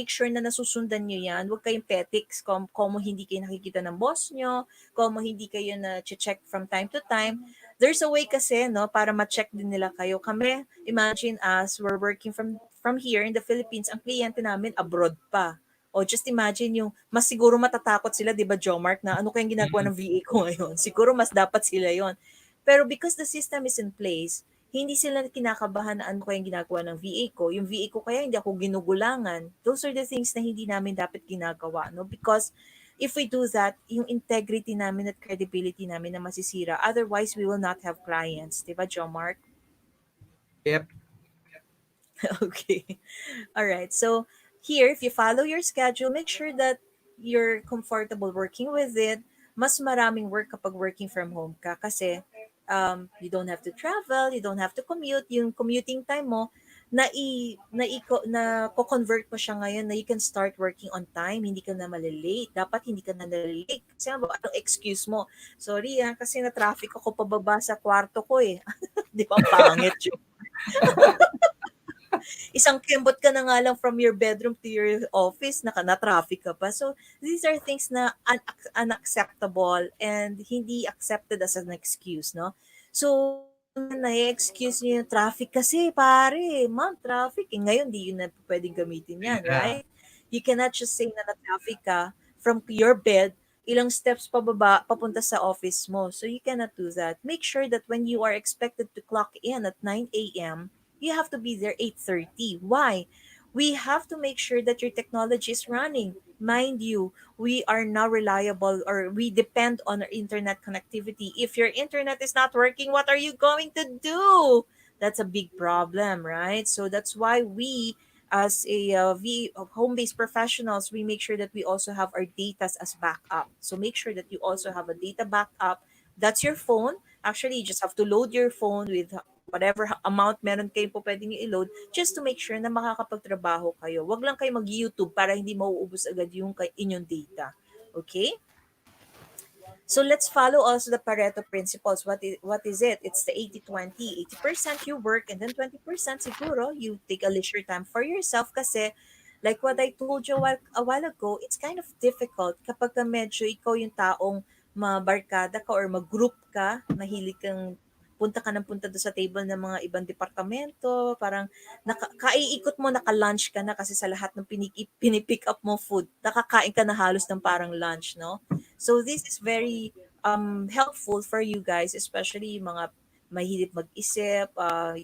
sure na nasusundan niyo 'yan. Huwag kayong petics kung hindi kayo nakikita ng boss niyo, kung hindi kayo na check from time to time. There's a way kasi no para ma-check din nila kayo. Kami, imagine us, we're working from here in the Philippines, ang kliyente namin abroad pa. O just imagine yung mas siguro matatakot sila, 'di ba, Jomarc, na ano kayang ginagawa Mm. ng VA ko ngayon. Siguro mas dapat sila 'yon. Pero because the system is in place, hindi sila kinakabahan na ano kayang ginagawa ng VA ko. Yung VA ko kaya hindi ako ginugulangan. Those are the things na hindi namin dapat ginagawa, no? Because if we do that, yung integrity namin at credibility namin na masisira. Otherwise, we will not have clients, 'di ba, Jomarc? Yep. Okay. All right. So here, if you follow your schedule, make sure that you're comfortable working with it. Mas maraming work kapag working from home ka kasi you don't have to travel, you don't have to commute. Yung commuting time mo, na convert mo siya ngayon na you can start working on time, hindi ka na malilate. Dapat hindi ka na nalilate. Kasi anong excuse mo? Sorry kasi na-traffic ako pababa sa kwarto ko eh. Di ba ang pangit yun? Isang kembot ka na nga lang from your bedroom to your office, na-traffic ka pa. So, these are things na unacceptable and hindi accepted as an excuse, no? So, na-excuse niyo yung traffic kasi, pare, ma'am, traffic. Ngayon, di yun na pwedeng gamitin yan, Yeah. right? You cannot just say na na-traffic ka from your bed, ilang steps pababa, papunta sa office mo. So, you cannot do that. Make sure that when you are expected to clock in at 9 a.m., you have to be there 8:30. Why? We have to make sure that your technology is running. Mind you, we are now reliable or we depend on our internet connectivity. If your internet is not working, what are you going to do? That's a big problem, right? So that's why we as a home-based professionals, we make sure that we also have our data as backup. So make sure that you also have a data backup. That's your phone. Actually, you just have to load your phone with whatever amount meron kayo po pwedeng i-load just to make sure na makakapagtrabaho kayo. Wag lang kayo mag-YouTube para hindi mauubos agad yung inyong data. Okay? So let's follow also the Pareto Principles. What is it? It's the 80-20. 80% you work and then 20% siguro you take a leisure time for yourself kasi like what I told you a while ago, it's kind of difficult kapag ka medyo ikaw yung taong mabarkada ka or mag-group ka, mahilig kang punta ka ng punta doon sa table ng mga ibang departamento, parang kaiikot mo, naka-lunch ka na kasi sa lahat ng pinipick up mo food, nakakain ka na halos ng parang lunch, no? So this is very helpful for you guys, especially yung mga mahilig mag-isip,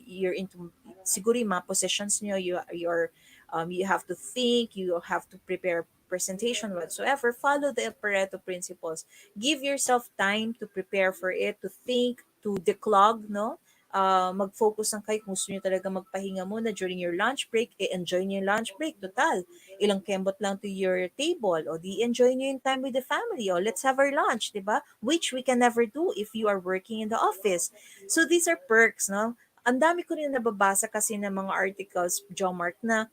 you're into siguro yung mga positions niyo, you have to think, you have to prepare presentation whatsoever, follow the Pareto principles. Give yourself time to prepare for it, to think, to declog, no? Mag-focus lang kayo kung gusto nyo talaga magpahinga muna during your lunch break, enjoy nyo yung lunch break, total. Ilang kembot lang to your table, o di enjoy nyo yung time with the family, o let's have our lunch, di ba? Which we can never do if you are working in the office. So these are perks, no? Ang dami ko rin nababasa kasi ng mga articles, Jomarc, na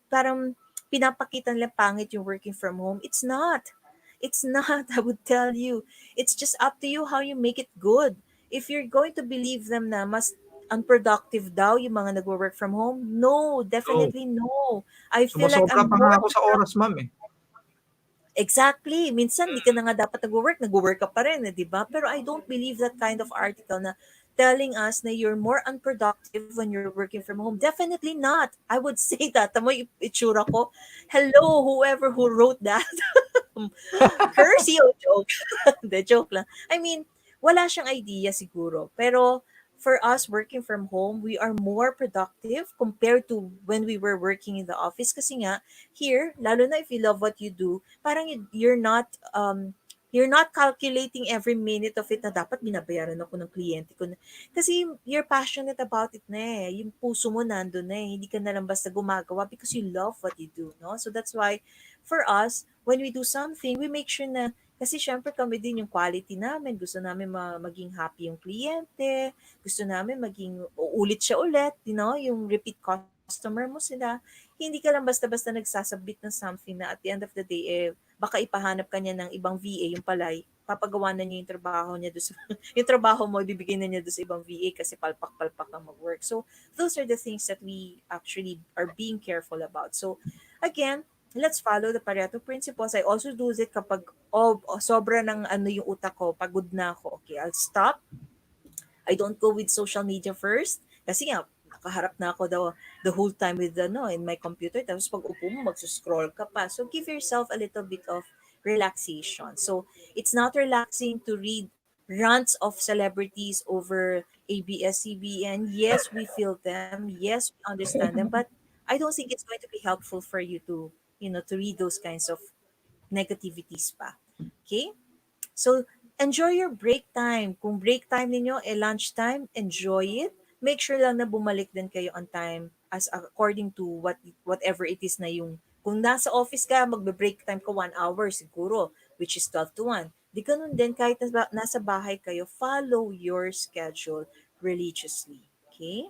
parang pinapakita nila pangit yung working from home. It's not. It's not, I would tell you. It's just up to you how you make it good. If you're going to believe them na mas unproductive daw yung mga nagwo-work from home, no, No, definitely no. I feel like sumosobra I'm pa nga more ako sa oras, ma'am, eh. exactly. Minsan, di ka na nga dapat nag-work ka pa rin, di ba? Pero I don't believe that kind of article na telling us na you're more unproductive when you're working from home. Definitely not. I would say that. Tamo yung itsura ko. Hello, whoever who wrote that. Curse you, joke. The joke lang. I mean, wala siyang idea siguro. Pero for us working from home, we are more productive compared to when we were working in the office. Kasi nga, here, lalo na if you love what you do, parang you're not calculating every minute of it na dapat binabayaran ako ng kliyente ko. Kasi you're passionate about it na eh. Yung puso mo nandun na eh. Hindi ka na lang basta gumagawa because you love what you do. No? So that's why, for us, when we do something, we make sure na, kasi syempre kami din yung quality namin. Gusto namin maging happy yung kliyente. Gusto namin maging ulit siya ulit. Yung repeat customer mo sila. Hindi ka lang basta-basta nagsasubmit ng something na at the end of the day, baka ipahanap ka niya ng ibang VA, yung palay, papagawa na niya yung trabaho niya doon sa, yung trabaho mo, ibibigay na niya doon sa ibang VA kasi palpak-palpak ang mag-work. So, those are the things that we actually are being careful about. So, again, let's follow the Pareto principles. I also do it kapag sobra ng ano yung utak ko, pagod na ako. Okay, I'll stop. I don't go with social media first. Kasi nga, nakaharap na ako the whole time with in my computer. Tapos pag upo mo, magsuscroll ka pa. So give yourself a little bit of relaxation. So it's not relaxing to read rants of celebrities over ABS-CBN. Yes, we feel them. Yes, we understand them. But I don't think it's going to be helpful for you to read those kinds of negativities pa. Okay? So, enjoy your break time. Kung break time ninyo, lunch time, enjoy it. Make sure lang na bumalik din kayo on time as according to whatever it is na yung kung nasa office ka, magbe-break time ka 1 hour siguro, which is 12 to 1. Di ganun din, kahit nasa bahay kayo, follow your schedule religiously. Okay?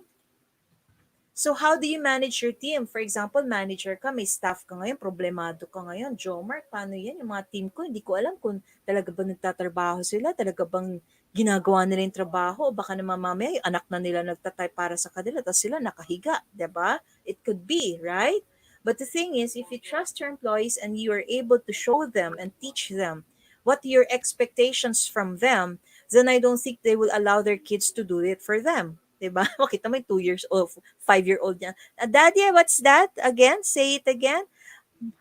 So how do you manage your team? For example, manager ka, may staff ka ngayon, problemado ka ngayon. Jomarc, paano yan? Yung mga team ko, hindi ko alam kung talaga ba nagtatrabaho sila, talaga bang ginagawa nila yung trabaho, o baka naman mamaya yung anak na nila nagtatay para sa kanila, tapos sila nakahiga, 'di ba? It could be, right? But the thing is, if you trust your employees and you are able to show them and teach them what your expectations from them, then I don't think they will allow their kids to do it for them. 'Di ba? Makita mo yung 2 years old, 5-year old niya. Daddy, what's that? Again? Say it again.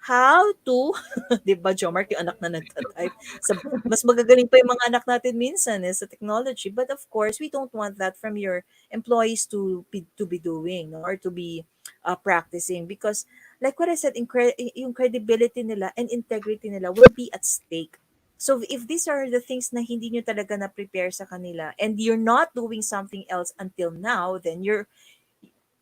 How to, 'di ba, Jomarc, yung anak na nagta-type. Mas magagaling pa yung mga anak natin minsan sa technology. But of course, we don't want that from your employees to be doing, no? Or to be practicing, because like what I said, yung credibility nila and integrity nila will be at stake. So if these are the things na hindi nyo talaga na-prepare sa kanila and you're not doing something else until now, then you're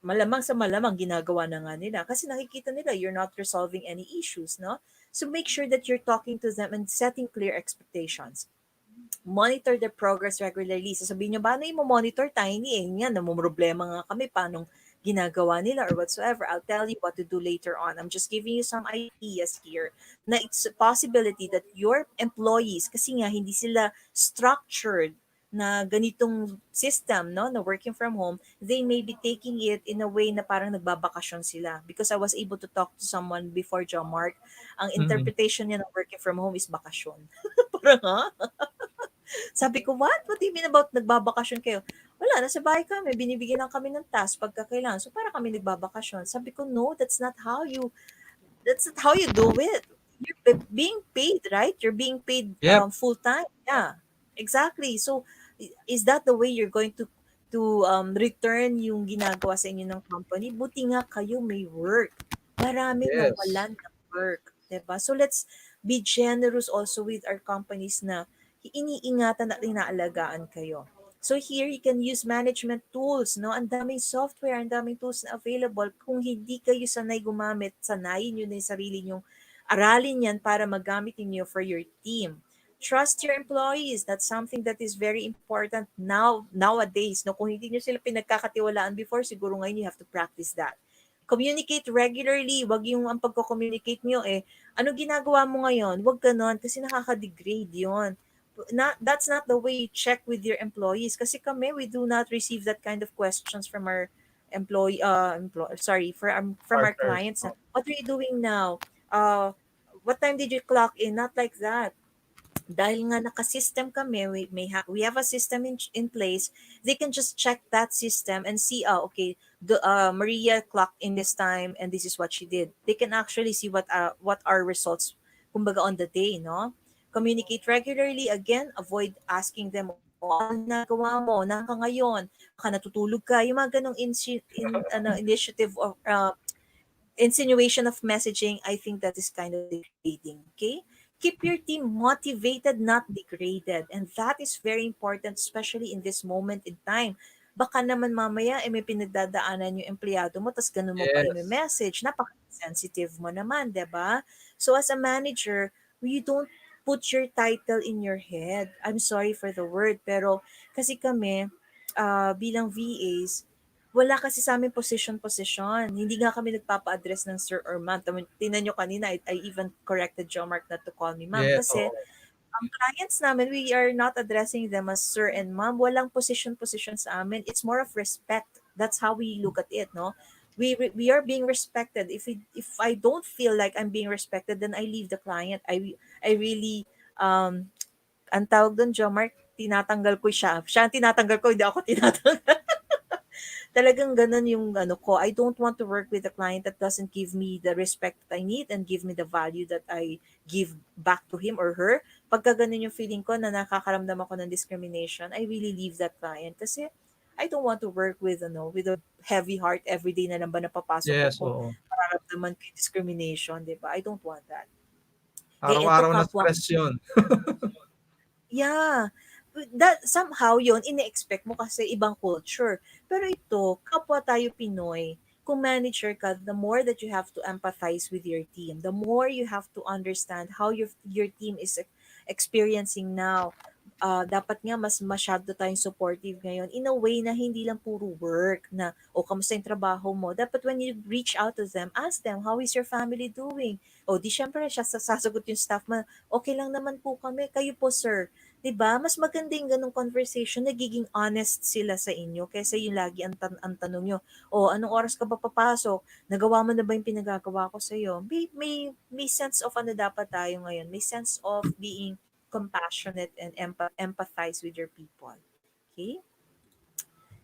malamang sa malamang ginagawa na nga nila kasi nakikita nila you're not resolving any issues, no? So make sure that you're talking to them and setting clear expectations. Monitor the progress regularly. Sasabihin nyo, ba na i-monitor? Tiny eh. Yan, namumroblema nga kami. Paano ginagawa nila or whatsoever. I'll tell you what to do later on. I'm just giving you some ideas here na it's a possibility that your employees, kasi nga hindi sila structured na ganitong system, no, na working from home, they may be taking it in a way na parang nagbabakasyon sila. Because I was able to talk to someone before, Jomarc, ang Mm. interpretation niya ng working from home is bakasyon. Parang, ha? Sabi ko, what? What do you mean about nagbabakasyon kayo? Wala, nasa bahay kami, binibigyan lang kami ng task pagka kailangan. So, para kami nagbabakasyon. Sabi ko, no, that's not how you do it. You're being paid, right? You're being paid Yep. full time. Yeah, exactly. So, is that the way you're going to return yung ginagawa sa inyo ng company? Buti nga kayo may work. Maraming Yes. nawalan ng work. 'Di ba? So let's be generous also with our companies na iniingatan at inaalagaan kayo. So here you can use management tools, no? Ang daming software, ang daming tools na available. Kung hindi kayo sanay gumamit, sanayin niyo na yung sarili niyo, aralin yan para magamit niyo for your team. Trust your employees. That's something that is very important nowadays. No, kung hindi niyo sila pinagkakatiwalaan before, siguro ngayon you have to practice that. Communicate regularly. Wag yung ang pagko-communicate niyo ano ginagawa mo ngayon? Wag ganon kasi nakaka-degrade 'yon. That's not the way you check with your employees kasi kami we do not receive that kind of questions from our from our Partners. clients. What are you doing now? What time did you clock in? Not like that. Dahil nga naka-system kami, we have a system in place, they can just check that system and see, okay, Maria clocked in this time and this is what she did. They can actually see what our results, kumbaga on the day, no? Communicate regularly. Again, avoid asking them, ano ginagawa mo? Naka ngayon? Baka natutulog ka? Yung mga ganong initiative of insinuation of messaging, I think that is kind of degrading. Okay? Keep your team motivated, not degraded. And that is very important, especially in this moment in time. Baka naman mamaya, may pinagdadaanan yung empleyado mo, tas ganun mo pa Yes. i-message. Napaka-sensitive mo naman, 'di ba? So as a manager, you don't put your title in your head. I'm sorry for the word, pero kasi kami, bilang VAs, wala kasi sa amin position-position. Hindi nga kami nagpapa-address ng sir or ma'am. Tingnan nyo kanina, I even corrected Jomarc not to call me ma'am. Yes, Kasi oo. ang clients namin, we are not addressing them as sir and ma'am. Walang position-position sa amin. It's more of respect. That's how we look at it, no? We are being respected. If I don't feel like I'm being respected, then I leave the client. I really ang tawag doon, Jomarc, tinatanggal ko siya. Siya ang tinatanggal ko, hindi ako tinatanggal. Talagang gano'n yung ano ko. I don't want to work with a client that doesn't give me the respect that I need and give me the value that I give back to him or her. Pagka gano'n yung feeling ko na nakakaramdam ako ng discrimination, I really leave that client kasi I don't want to work with a heavy heart every day na lang ba napapasok Yes, ako, oo. mararamdaman ko yung discrimination, di ba? I don't want that. Eto Araw-araw na kapwa stress 'yun. Yeah. That somehow yon ine-expect mo kasi ibang culture. Pero ito, kapwa tayo Pinoy, kung manager ka, the more that you have to empathize with your team, the more you have to understand how your team is experiencing now. Dapat nga mas masyado tayong supportive ngayon in a way na hindi lang puro work na, o kamusta yung trabaho mo. Dapat when you reach out to them, ask them, how is your family doing? O di syempre, sasagot yung staff mo, okay lang naman po kami, kayo po sir. 'Di ba? Mas maganda yung ganung conversation, nagiging honest sila sa inyo kaysa yung lagi ang tanong nyo, "Oh, anong oras ka ba papasok? Nagawa mo na ba yung pinagagawa ko sa'yo?" May sense of ano dapat tayo ngayon, may sense of being compassionate and empathize with your people. Okay?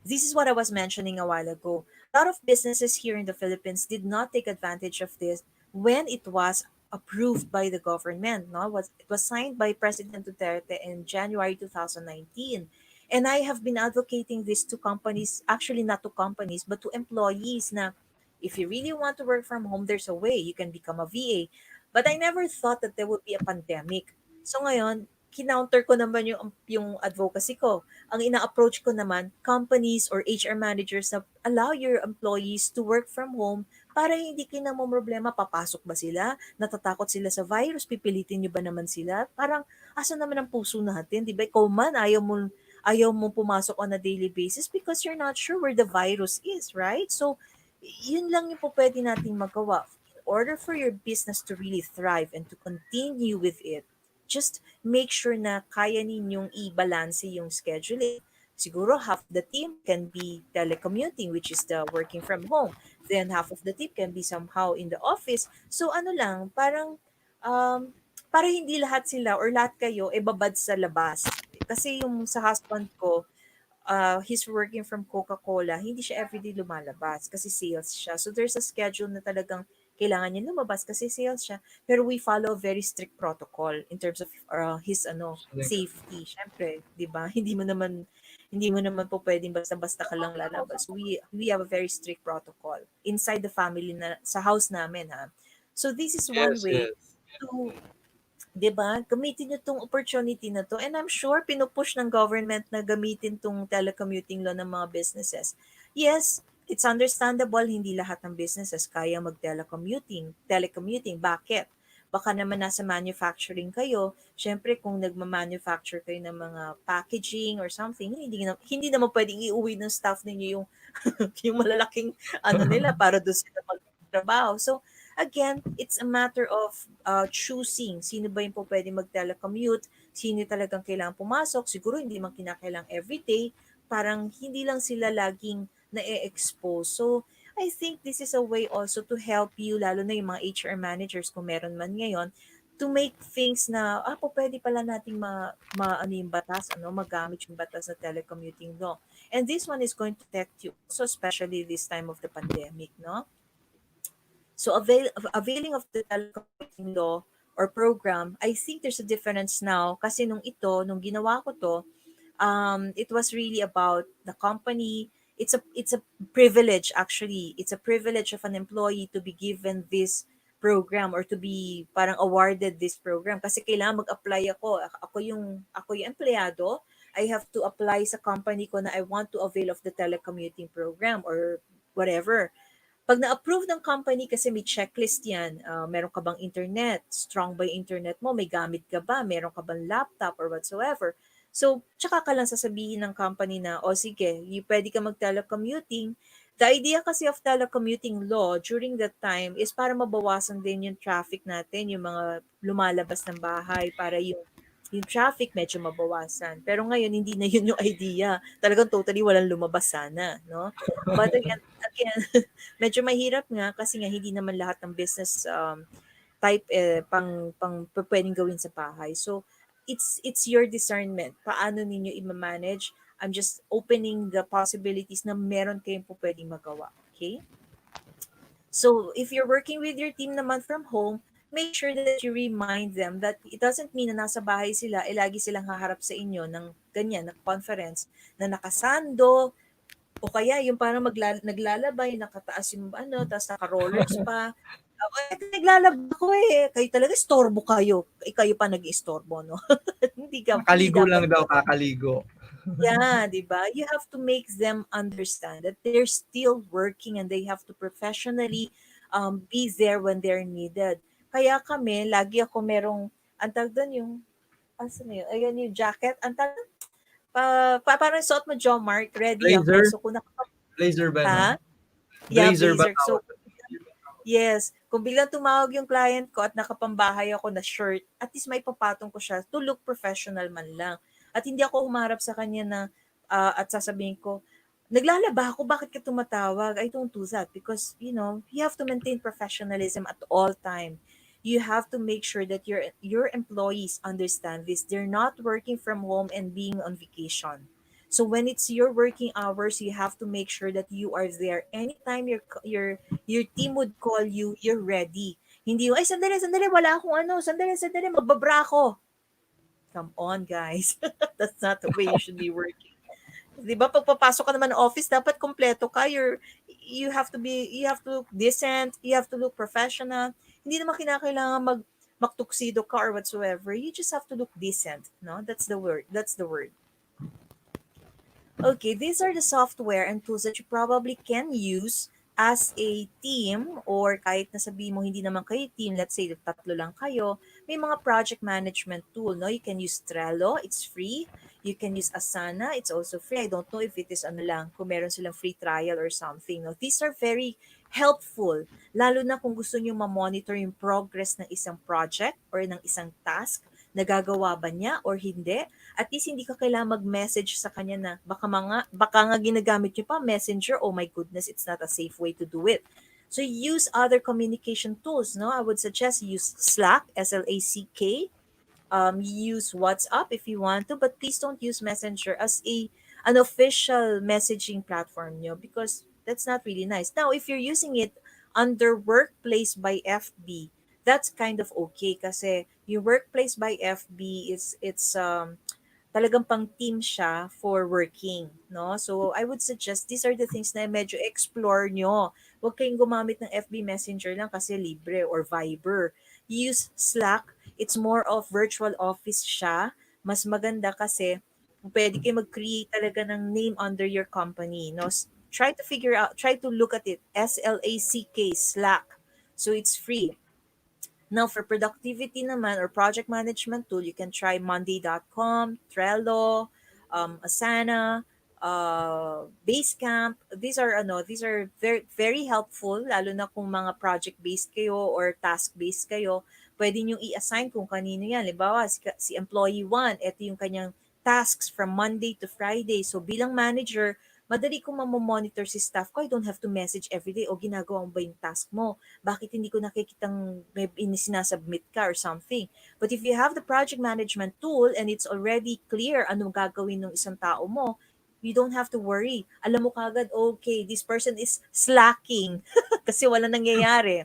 This is what I was mentioning a while ago. A lot of businesses here in the Philippines did not take advantage of this when it was approved by the government. No, it was signed by President Duterte in January 2019. And I have been advocating this to companies, actually not to companies, but to employees na if you really want to work from home, there's a way you can become a VA. But I never thought that there would be a pandemic. So ngayon, kinounter ko naman yung advocacy ko. Ang ina-approach ko naman, companies or HR managers na allow your employees to work from home para hindi kayo na problema. Papasok ba sila? Natatakot sila sa virus? Pipilitin nyo ba naman sila? Parang, asa naman ang puso natin? Di ba? Ikaw man, ayaw mo pumasok on a daily basis because you're not sure where the virus is, right? So, yun lang yung po pwede nating magawa. In order for your business to really thrive and to continue with it, just make sure na kaya ninyong i-balance yung scheduling. Siguro half of the team can be telecommuting, which is the working from home. Then half of the team can be somehow in the office. So ano lang, parang para hindi lahat sila or lahat kayo babad sa labas. Kasi yung sa husband ko, he's working from Coca-Cola, hindi siya everyday lumalabas kasi sales siya. So there's a schedule na talagang kailangan niya lumabas kasi sales siya. Pero we follow a very strict protocol in terms of his safety. Syempre, 'di ba? Hindi mo naman po pwedeng basta-basta ka lang lalabas. We have a very strict protocol inside the family na sa house namin ha. So this is one Yes, way yes. to 'di ba, gamitin niyo 'tong opportunity na 'to and I'm sure pinu-push ng government na gamitin 'tong telecommuting law ng mga businesses. Yes, it's understandable hindi lahat ng businesses kaya telecommuting. Bakit? Baka naman nasa manufacturing kayo, siyempre kung nagma-manufacture kayo ng mga packaging or something, hindi naman puwedeng iuwi ng staff ninyo yung yung malalaking ano nila para do'n sila magtrabaho. So, again, it's a matter of choosing sino ba yung po pwede mag-telecommute, sino talagang kailangan pumasok, siguro hindi man kinakailangan everyday, parang hindi lang sila laging na-expose. So, I think this is a way also to help you, lalo na yung mga HR managers kung meron man ngayon, to make things na, po pwede pala nating ano yung batas, ano, magamit yung batas na telecommuting law. And this one is going to protect you also, especially this time of the pandemic, no? So availing of the telecommuting law or program, I think there's a difference now kasi nung ginawa ko to, it was really about the company. It's a privilege actually. It's a privilege of an employee to be given this program or to be parang awarded this program kasi kailangan mag-apply ako. Ako yung empleyado. I have to apply sa company ko na I want to avail of the telecommuting program or whatever. Pag na-approve ng company kasi may checklist yan, meron ka bang internet, strong ba yung internet mo, may gamit ka ba, meron ka bang laptop or whatsoever. So, tsaka ka lang sasabihin ng company na, o sige, pwede ka mag-telecommuting. The idea kasi of telecommuting law during that time is para mabawasan din yung traffic natin, yung mga lumalabas ng bahay, para yung traffic medyo mabawasan. Pero ngayon, hindi na yun yung idea. Talagang totally walang lumabas sana, no? But again, medyo mahirap nga kasi nga hindi naman lahat ng business type pang puwedeng gawin sa bahay. So it's your discernment. Paano ninyo i-manage? I'm just opening the possibilities na meron kayong po pwedeng magawa. Okay? So if you're working with your team naman from home, make sure that you remind them that it doesn't mean na nasa bahay sila, lagi silang haharap sa inyo ng ganyan, na conference, na nakasando, o kaya yung parang naglalaba, yung nakataas yung ano, tapos naka-rollers pa. Ako, naglalaba ako eh. Kayo talaga, istorbo kayo. Kayo pa nag-istorbo, no? Hindi Kakaligo lang dapat daw, ganun. kakaligo. Yeah, di ba? You have to make them understand that they're still working and they have to professionally be there when they're needed. Kaya kami, lagi ako merong, ang tawag doon yung, asan na yun? Ayun yung jacket. Ang tawag, parang suot mo Jomarc, ready ako. Blazer? So kung Blazer ba, no? ha? Yeah, Blazer ba blazer. So, tawag? yes, kung biglang tumawag yung client ko at nakapambahay ako na shirt, at least may papatong ko siya to look professional man lang. At hindi ako humarap sa kanya na at sasabihin ko, naglalaba ako, bakit ka tumatawag? I don't do that because, you have to maintain professionalism at all time. You have to make sure that your employees understand this. They're not working from home and being on vacation. So when it's your working hours, you have to make sure that you are there anytime your team would call you, you're ready. Hindi yung, ay, sandali, sandali, wala akong ano, sandali, sandali, magbabra ako. Come on, guys. That's not the way you should be working. Di ba, pag papasok ka naman ng office, dapat kompleto ka. You have to look decent, you have to look professional. Hindi naman kinakailangan magtuxedo ka or whatsoever. You just have to look decent, no? That's the word. That's the word. Okay, these are the software and tools that you probably can use as a team or kahit na sabihin mo hindi naman kayo team, let's say tatlo lang kayo, may mga project management tool, no? You can use Trello, it's free. You can use Asana, it's also free. I don't know if it is ano lang, kung meron silang free trial or something. No? These are very helpful, lalo na kung gusto niyo ma-monitor yung progress ng isang project or ng isang task, nagagawa ba niya or hindi. At least hindi ka kailangan mag-message sa kanya na baka nga ginagamit niyo pa Messenger. Oh my goodness, it's not a safe way to do it. So use other communication tools, no? I would suggest use Slack, Slack. Use WhatsApp if you want to, but please don't use Messenger as an official messaging platform, because that's not really nice. Now, if you're using it under Workplace by FB, that's kind of okay kasi yung Workplace by FB is it's talagang pang team siya for working, no? So I would suggest these are the things na medyo explore nyo. Huwag kayong gumamit ng FB Messenger lang kasi libre or Viber. use Slack. It's more of virtual office siya. Mas maganda kasi pwede kayo mag-create talaga ng name under your company. No? Try to look at it. SLACK, Slack. So it's free. Now, for productivity naman or project management tool, you can try Monday.com, Trello, Asana, Basecamp. These are very very helpful lalo na kung mga project based kayo or task based kayo. Pwede niyo i-assign kung kanino 'yan. Halimbawa, si employee 1, ito yung kanyang tasks from Monday to Friday. So bilang manager, madali kong monitor si staff ko. I don't have to message every day o ginagawa mo ba yung task mo, bakit hindi ko nakikitang may sinasubmit ka or something. But if you have the project management tool and it's already clear anong gagawin ng isang tao mo, you don't have to worry. Alam mo kagad, okay, this person is slacking kasi wala nangyayari.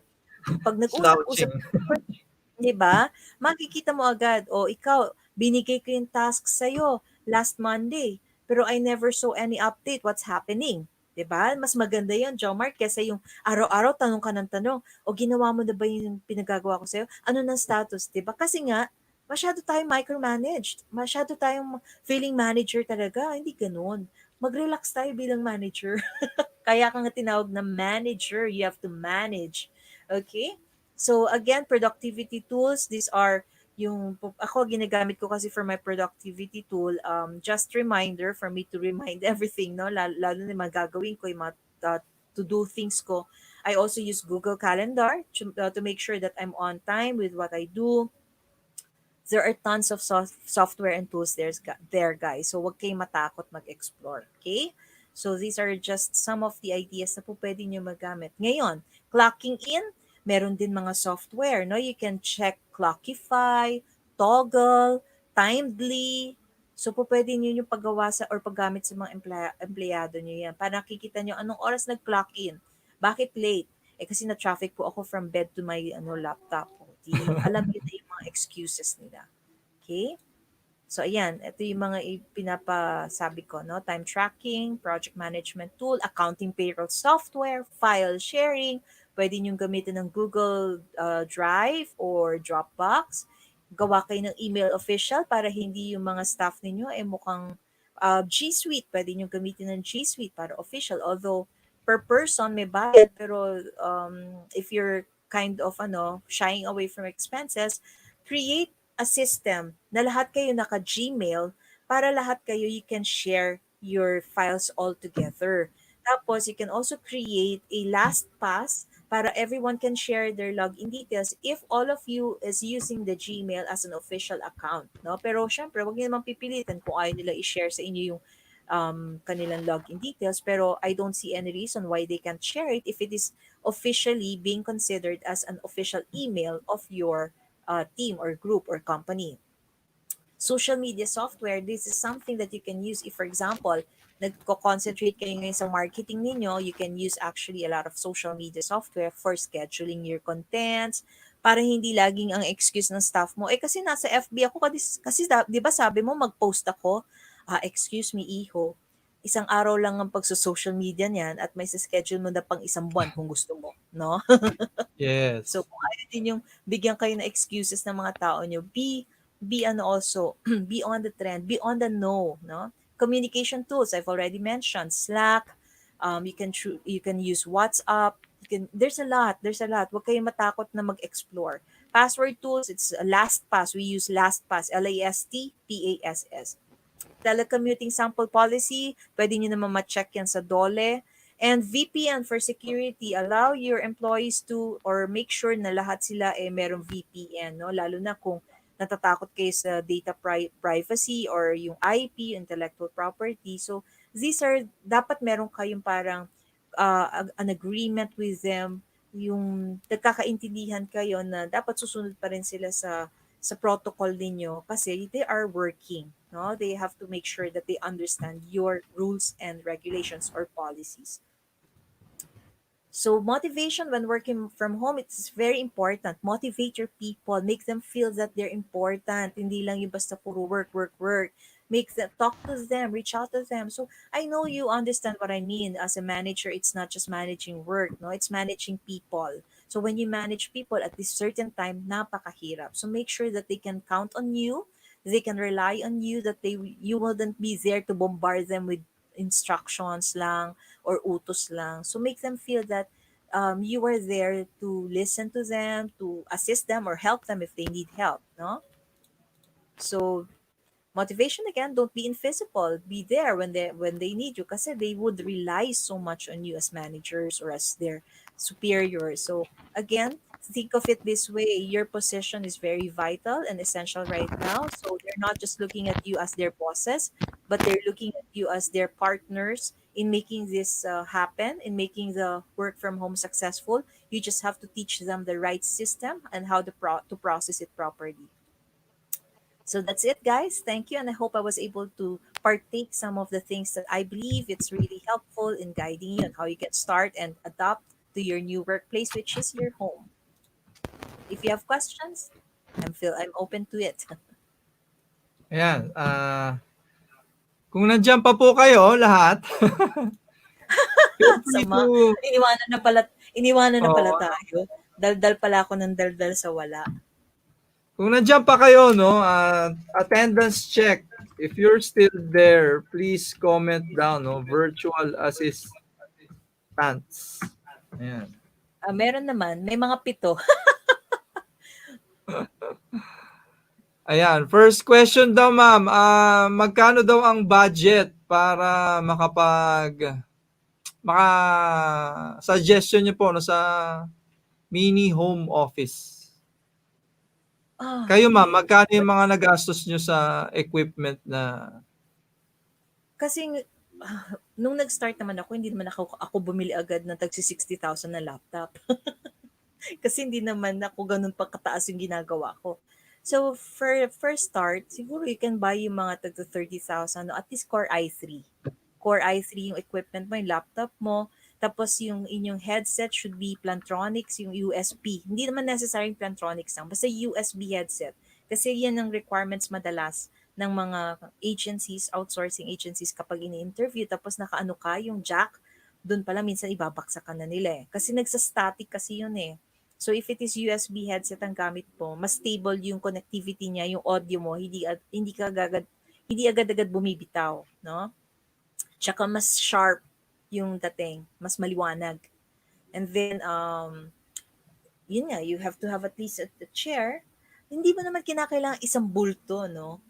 Pag nag-usap-usap, Slouching. 'di ba? Makikita mo agad, o ikaw, binigay ko yung task sa'yo last Monday, pero I never saw any update. What's happening? 'Di ba? Mas maganda yon, Jomarc, kaysa yung araw-araw tanong ka ng tanong, o ginawa mo na ba yung pinagagawa ko sa'yo? Ano ng status? 'Di ba? Kasi nga, masyado tayong micromanaged. Masyado tayong feeling manager talaga. Hindi ganun. Mag-relax tayo bilang manager. Kaya ka nga tinawag na manager. You have to manage. Okay? So again, productivity tools, these are yung ako ginagamit ko kasi for my productivity tool, just reminder for me to remind everything, no, lalo na yung mga gagawin ko, yung mga to do things ko. I also use Google Calendar to make sure that I'm on time with what I do. There are tons of software and tools there, guys. So, wag kayong matakot mag-explore. Okay? So, these are just some of the ideas na po pwede nyo magamit. Ngayon, clocking in, meron din mga software. No? You can check Clockify, Toggle, Timedly. So, po pwede nyo yung paggawa sa or paggamit sa mga empleyado nyo yan. Para nakikita nyo anong oras nag-clock in. Bakit late? Eh kasi na-traffic po ako from bed to my laptop. Di alam niyo na yung mga excuses nila. Okay? So ayan, ito yung mga pinapasabi ko, no? Time tracking, project management tool, accounting payroll software, file sharing, pwede niyong gamitin ng Google Drive or Dropbox. Gawa kayo ng email official para hindi yung mga staff ninyo eh mukhang G Suite. Pwede niyong gamitin ng G Suite para official. Although per person may bayad, pero if you're kind of shying away from expenses, create a system na lahat kayo naka-Gmail para lahat kayo you can share your files all together. Tapos, you can also create a LastPass para everyone can share their login details if all of you is using the Gmail as an official account. No? Pero syempre, wag niyo naman pipilitan kung ayaw nila i-share sa inyo yung kanilang login details. Pero I don't see any reason why they can't share it if it is officially being considered as an official email of your team or group or company. Social media software, this is something that you can use if, for example, nagko-concentrate kayo ngayon sa marketing ninyo, you can use actually a lot of social media software for scheduling your contents, para hindi laging ang excuse ng staff mo, eh kasi nasa FB ako, kasi di ba sabi mo mag-post ako, excuse me, iho, isang araw lang ang pagso-social media niyan at may schedule mo na pang isang buwan kung gusto mo, no? So, Yes. kung ayaw din yung bigyan kayo ng excuses ng mga tao nyo, be also, be on the trend, be on the know, no? Communication tools, I've already mentioned, Slack, you can use WhatsApp, there's a lot. Huwag kayong matakot na mag-explore. Password tools, it's LastPass. We use LastPass, LASTPASS. Telecommuting sample policy, pwede nyo naman ma-check yan sa DOLE. And VPN for security, allow your employees to or make sure na lahat sila merong VPN, no? Lalo na kung natatakot kayo sa data privacy or yung IP, intellectual property. So, these are, dapat meron kayong parang an agreement with them, yung nagkakaintindihan kayo na dapat susunod pa rin sila sa protocol ninyo kasi they are working, no? They have to make sure that they understand your rules and regulations or policies. So motivation when working from home, it's very important. Motivate your people, make them feel that they're important. Hindi lang yung basta puro work, work, work. Make them talk to them, reach out to them. So I know you understand what I mean. As a manager, it's not just managing work, no? It's managing people. So when you manage people at this certain time, napakahirap. So make sure that they can count on you, they can rely on you, that you wouldn't be there to bombard them with instructions lang or utos lang. So make them feel that you are there to listen to them, to assist them or help them if they need help, no? So motivation again, don't be invisible. Be there when they need you kasi they would rely so much on you as managers or as their superiors. So again, think of it this way. Your position is very vital and essential right now. So they're not just looking at you as their bosses, but they're looking at you as their partners in making this happen, in making the work from home successful. You just have to teach them the right system and how to process it properly. So that's it, guys. Thank you. And I hope I was able to partake some of the things that I believe it's really helpful in guiding you on how you can start and adapt to your new workplace, which is your home. If you have questions, I'm open to it. Ayan, kung nandiyan pa po kayo lahat, feel free Sama. to Iniwanan na pala oo, tayo. Daldal pala ako ng daldal sa wala. kung nandiyan pa kayo 'no, attendance check. If you're still there, please comment down 'no, virtual assistants. Ayan. Meron naman, may mga 7. Ayan, first question daw ma'am, magkano daw ang budget para suggestion niyo po 'no, sa mini home office? Kayo ma'am, Okay. magkano yung mga nagastos niyo sa equipment na Kasi nung nag-start naman ako, hindi naman ako bumili agad ng tagsi 60,000 na laptop. Kasi hindi naman ako ganun pa kataas yung ginagawa ko. So, for first start, siguro you can buy yung mga tagto 30,000, no? At least Core i3. Core i3 yung equipment mo, yung laptop mo. Tapos yung inyong headset should be Plantronics, yung USB. Hindi naman necessary yung Plantronics lang, basta USB headset. Kasi yan ang requirements madalas ng mga agencies, outsourcing agencies kapag ini-interview. Tapos nakaano ka, yung jack, doon pala minsan ibabaksak ka na nila eh. Kasi nagsa-static kasi yun eh. So if it is USB headset ang gamit mo, mas stable yung connectivity niya, yung audio mo, hindi agad-agad bumibitaw, no? Tsaka mas sharp yung dating, mas maliwanag. And then yun nga, you have to have at least a chair. Hindi mo naman kinakailangan isang bulto, no?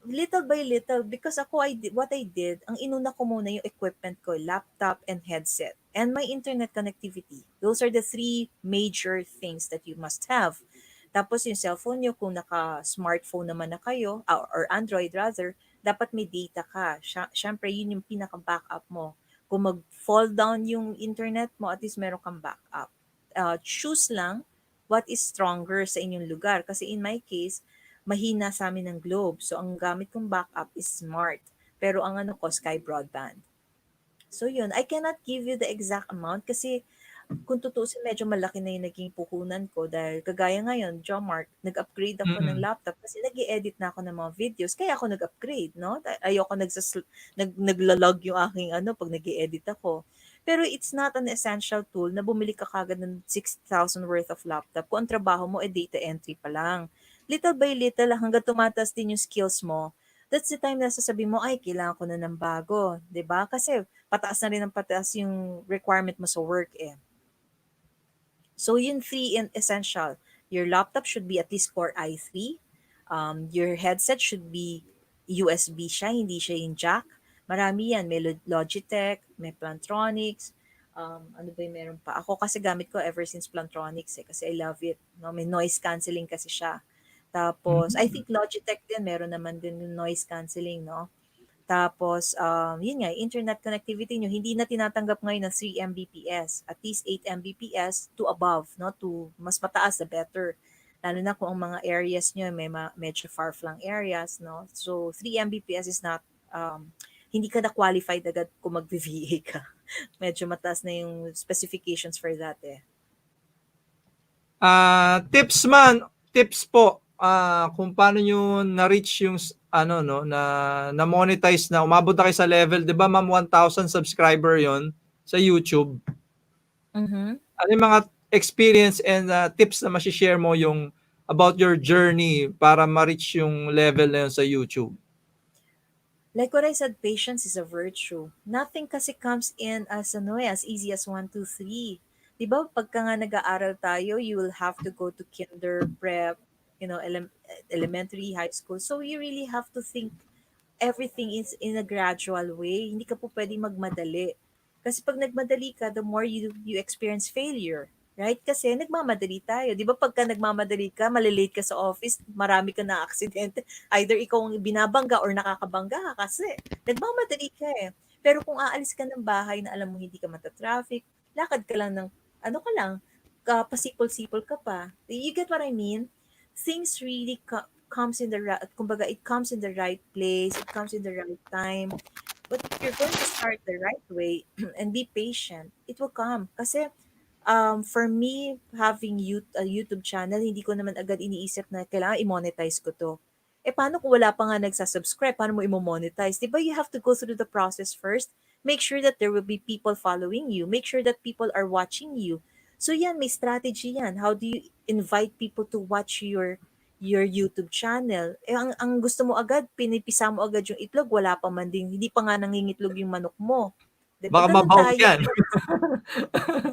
Little by little, because what I did, ang inuna ko muna yung equipment ko, laptop and headset, and my internet connectivity. Those are the three major things that you must have. Tapos yung cellphone nyo, kung naka-smartphone naman na kayo, or Android rather, dapat may data ka. Siyempre, yun yung pinaka-backup mo. Kung mag-fall down yung internet mo, at least meron kang backup. Choose lang what is stronger sa inyong lugar. Kasi in my case, mahina sa amin ng Globe. So, ang gamit kong backup is Smart. Pero ang ano ko, Sky Broadband. So, yun. I cannot give you the exact amount kasi kung tutuusin, medyo malaki na yung naging puhunan ko dahil kagaya ngayon, Jomarc, nag-upgrade ako ng mm. laptop kasi nag edit na ako ng mga videos. Kaya ako nag-upgrade, no? Ayoko naglalag yung aking ano pag nag edit ako. Pero it's not an essential tool na bumili ka kagad ng 6,000 worth of laptop kung ang trabaho mo data entry pa lang. Little by little, hanggang tumatas din yung skills mo, that's the time na sasabihin mo, ay, kailangan ko na ng bago. 'Di ba? Kasi pataas na rin ang pataas yung requirement mo sa work eh. So yun three in essential. Your laptop should be at least Core i3. Your headset should be USB siya, hindi siya yung jack. Marami yan. May Logitech, may Plantronics. Ano ba yung meron pa? Ako kasi gamit ko ever since Plantronics eh, kasi I love it. No? May noise cancelling kasi siya. Tapos, I Hmm. think Logitech din, meron naman din yung noise cancelling, no? Tapos, yun nga, internet connectivity nyo, hindi na tinatanggap ngayon ng 3 Mbps. At least 8 Mbps to above, no? To mas mataas, the better. Lalo na kung ang mga areas nyo, may medyo far-flung areas, no? So, 3 Mbps is not, hindi ka na qualified agad kung mag-VA ka. Medyo mataas na yung specifications for that eh. Tips po, kung paano niyo na-reach yung ano 'no, na-monetize na, umabot na kayo sa level, 'di ba ma'am, 1,000 subscriber 'yon sa YouTube. Mm-hmm. Ano yung mga experience and tips na share mo yung about your journey para ma-reach yung level na yun sa YouTube? Like what I said, patience is a virtue. Nothing kasi comes in as ano as easy as one, two, three. 'Di ba? Pagka nga nag-aaral tayo, you will have to go to kinder, prep, elementary, high school. So you really have to think everything is in a gradual way. Hindi ka po pwedeng magmadali. Kasi pag nagmadali ka, the more you experience failure. Right? Kasi nagmamadali tayo. Di ba pagka nagmamadali ka, malilate ka sa office, marami ka na aksidente. Either ikaw ang binabangga or nakakabangga ka kasi nagmamadali ka eh. Pero kung aalis ka ng bahay na alam mo hindi ka matatraffic, lakad ka lang ng, ano ka lang, pasipol-sipol ka pa. You get what I mean? Things really comes in the right, kumbaga it comes in the right place, it comes in the right time. But if you're going to start the right way and be patient, it will come. Kasi for me, having a YouTube channel, hindi ko naman agad iniisip na kailangan i-monetize ko to. Eh, paano kung wala pa nga nagsasubscribe? Paano mo i-monetize? Di ba you have to go through the process first? Make sure that there will be people following you. Make sure that people are watching you. So yan, may strategy yan. How do you invite people to watch your YouTube channel? Eh, ang gusto mo agad, pinipisa mo agad yung itlog, wala pa man din, hindi pa nga nangingitlog yung manok mo. Di ba? Baka Ganun mabaw tayo. yan.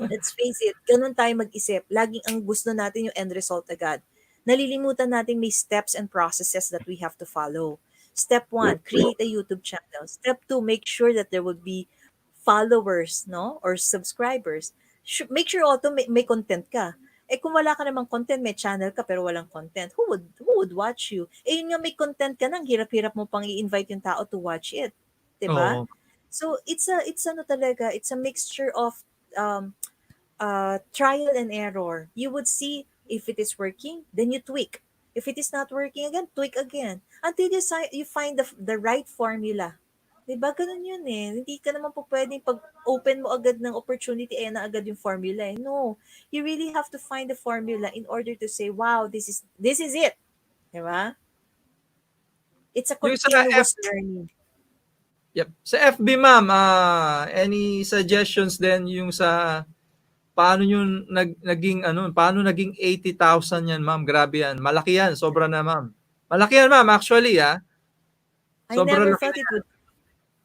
Let's face it, ganun tayo mag-isip. Laging ang gusto natin yung end result agad. Nalilimutan natin may steps and processes that we have to follow. Step one, create a YouTube channel. Step two, make sure that there would be followers, no? Or subscribers. Make sure also may content ka. Eh kung wala ka namang content, may channel ka pero walang content, who would watch you? Eh yun nga may content ka nang hirap-hirap mo pang i-invite yung tao to watch it. 'Di ba? Oo. So it's ano talaga, it's a mixture of um trial and error. You would see if it is working, then you tweak. If it is not working again, tweak again. Until you find the right formula. Diba? Ganun yun eh. Hindi ka naman po pwedeng pag open mo agad ng opportunity, eh na agad yung formula eh. No. You really have to find the formula in order to say, wow, this is it. Diba? It's a Yung sa continuous learning. yep. Sa FB, ma'am, any suggestions din yung sa paano yung paano naging 80,000 yan, ma'am? Grabe yan. Malaki yan. Sobra na, ma'am. Malaki yan, ma'am. Actually, I Sobrang never laki thought na it yan. would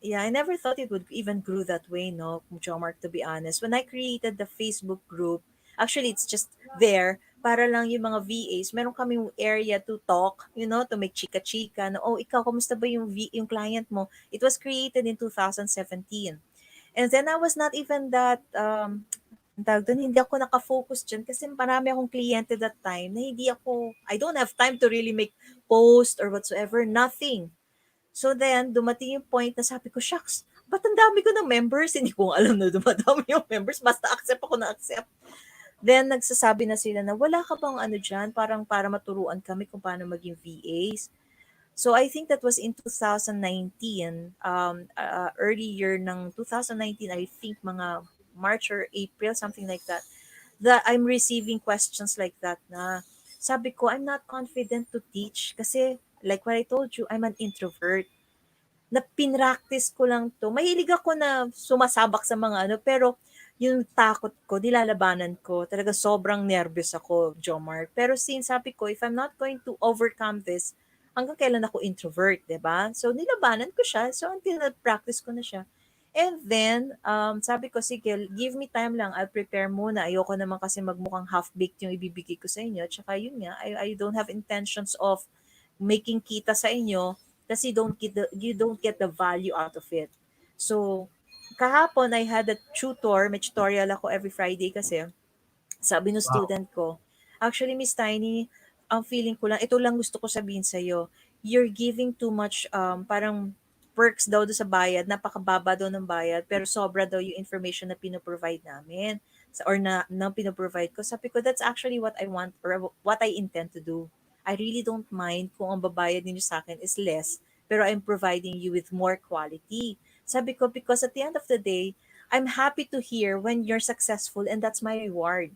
Yeah, I never thought it would even grew that way, no, Jomarc, to be honest. When I created the Facebook group, actually, it's just there para lang yung mga VAs, meron kaming area to talk, to make chika-chika, no, oh, ikaw, kamusta ba yung client mo? It was created in 2017. And then I was not even that, ang tawag doon, hindi ako nakafocus dyan kasi marami akong kliyente that time na I don't have time to really make post or whatsoever, nothing. So then, dumating yung point na sabi ko, shucks, ba't ang dami ko ng members? Hindi ko alam na dumadami yung members. Basta accept ako na accept. Then, nagsasabi na sila na, wala ka bang ano dyan? Parang para maturuan kami kung paano maging VAs. So, I think that was in 2019. Early year ng 2019, I think mga March or April, something like that. That I'm receiving questions like that na sabi ko, I'm not confident to teach kasi like what I told you, I'm an introvert na pinractice ko lang 'to. Mahilig ako na sumasabak sa mga ano, pero yung takot ko, nilalabanan ko. Talaga sobrang nervous ako, Jomar. Pero since sabi ko, if I'm not going to overcome this, hanggang kailan ako introvert, 'di ba? So nilabanan ko siya. So until na-practice ko na siya. And then, sabi ko, sige, give me time lang. I'll prepare muna. Ayoko naman kasi magmukhang half-baked yung ibibigay ko sa inyo. Tsaka yun nga, I don't have intentions of making kita sa inyo kasi you don't get the value out of it. So, kahapon I had a tutor, may tutorial ako every Friday kasi sabi ng Wow. student ko, actually Miss Tiny, ang feeling ko lang, ito lang gusto ko sabihin sa iyo, you're giving too much parang perks daw do sa bayad, napakababa daw ng bayad, pero sobra daw yung information na pinoprovide namin or na pinoprovide ko. Sabi ko, that's actually what I want or what I intend to do. I really don't mind kung ang babayad ninyo sa akin is less, pero I'm providing you with more quality. Sabi ko, because at the end of the day, I'm happy to hear when you're successful and that's my reward.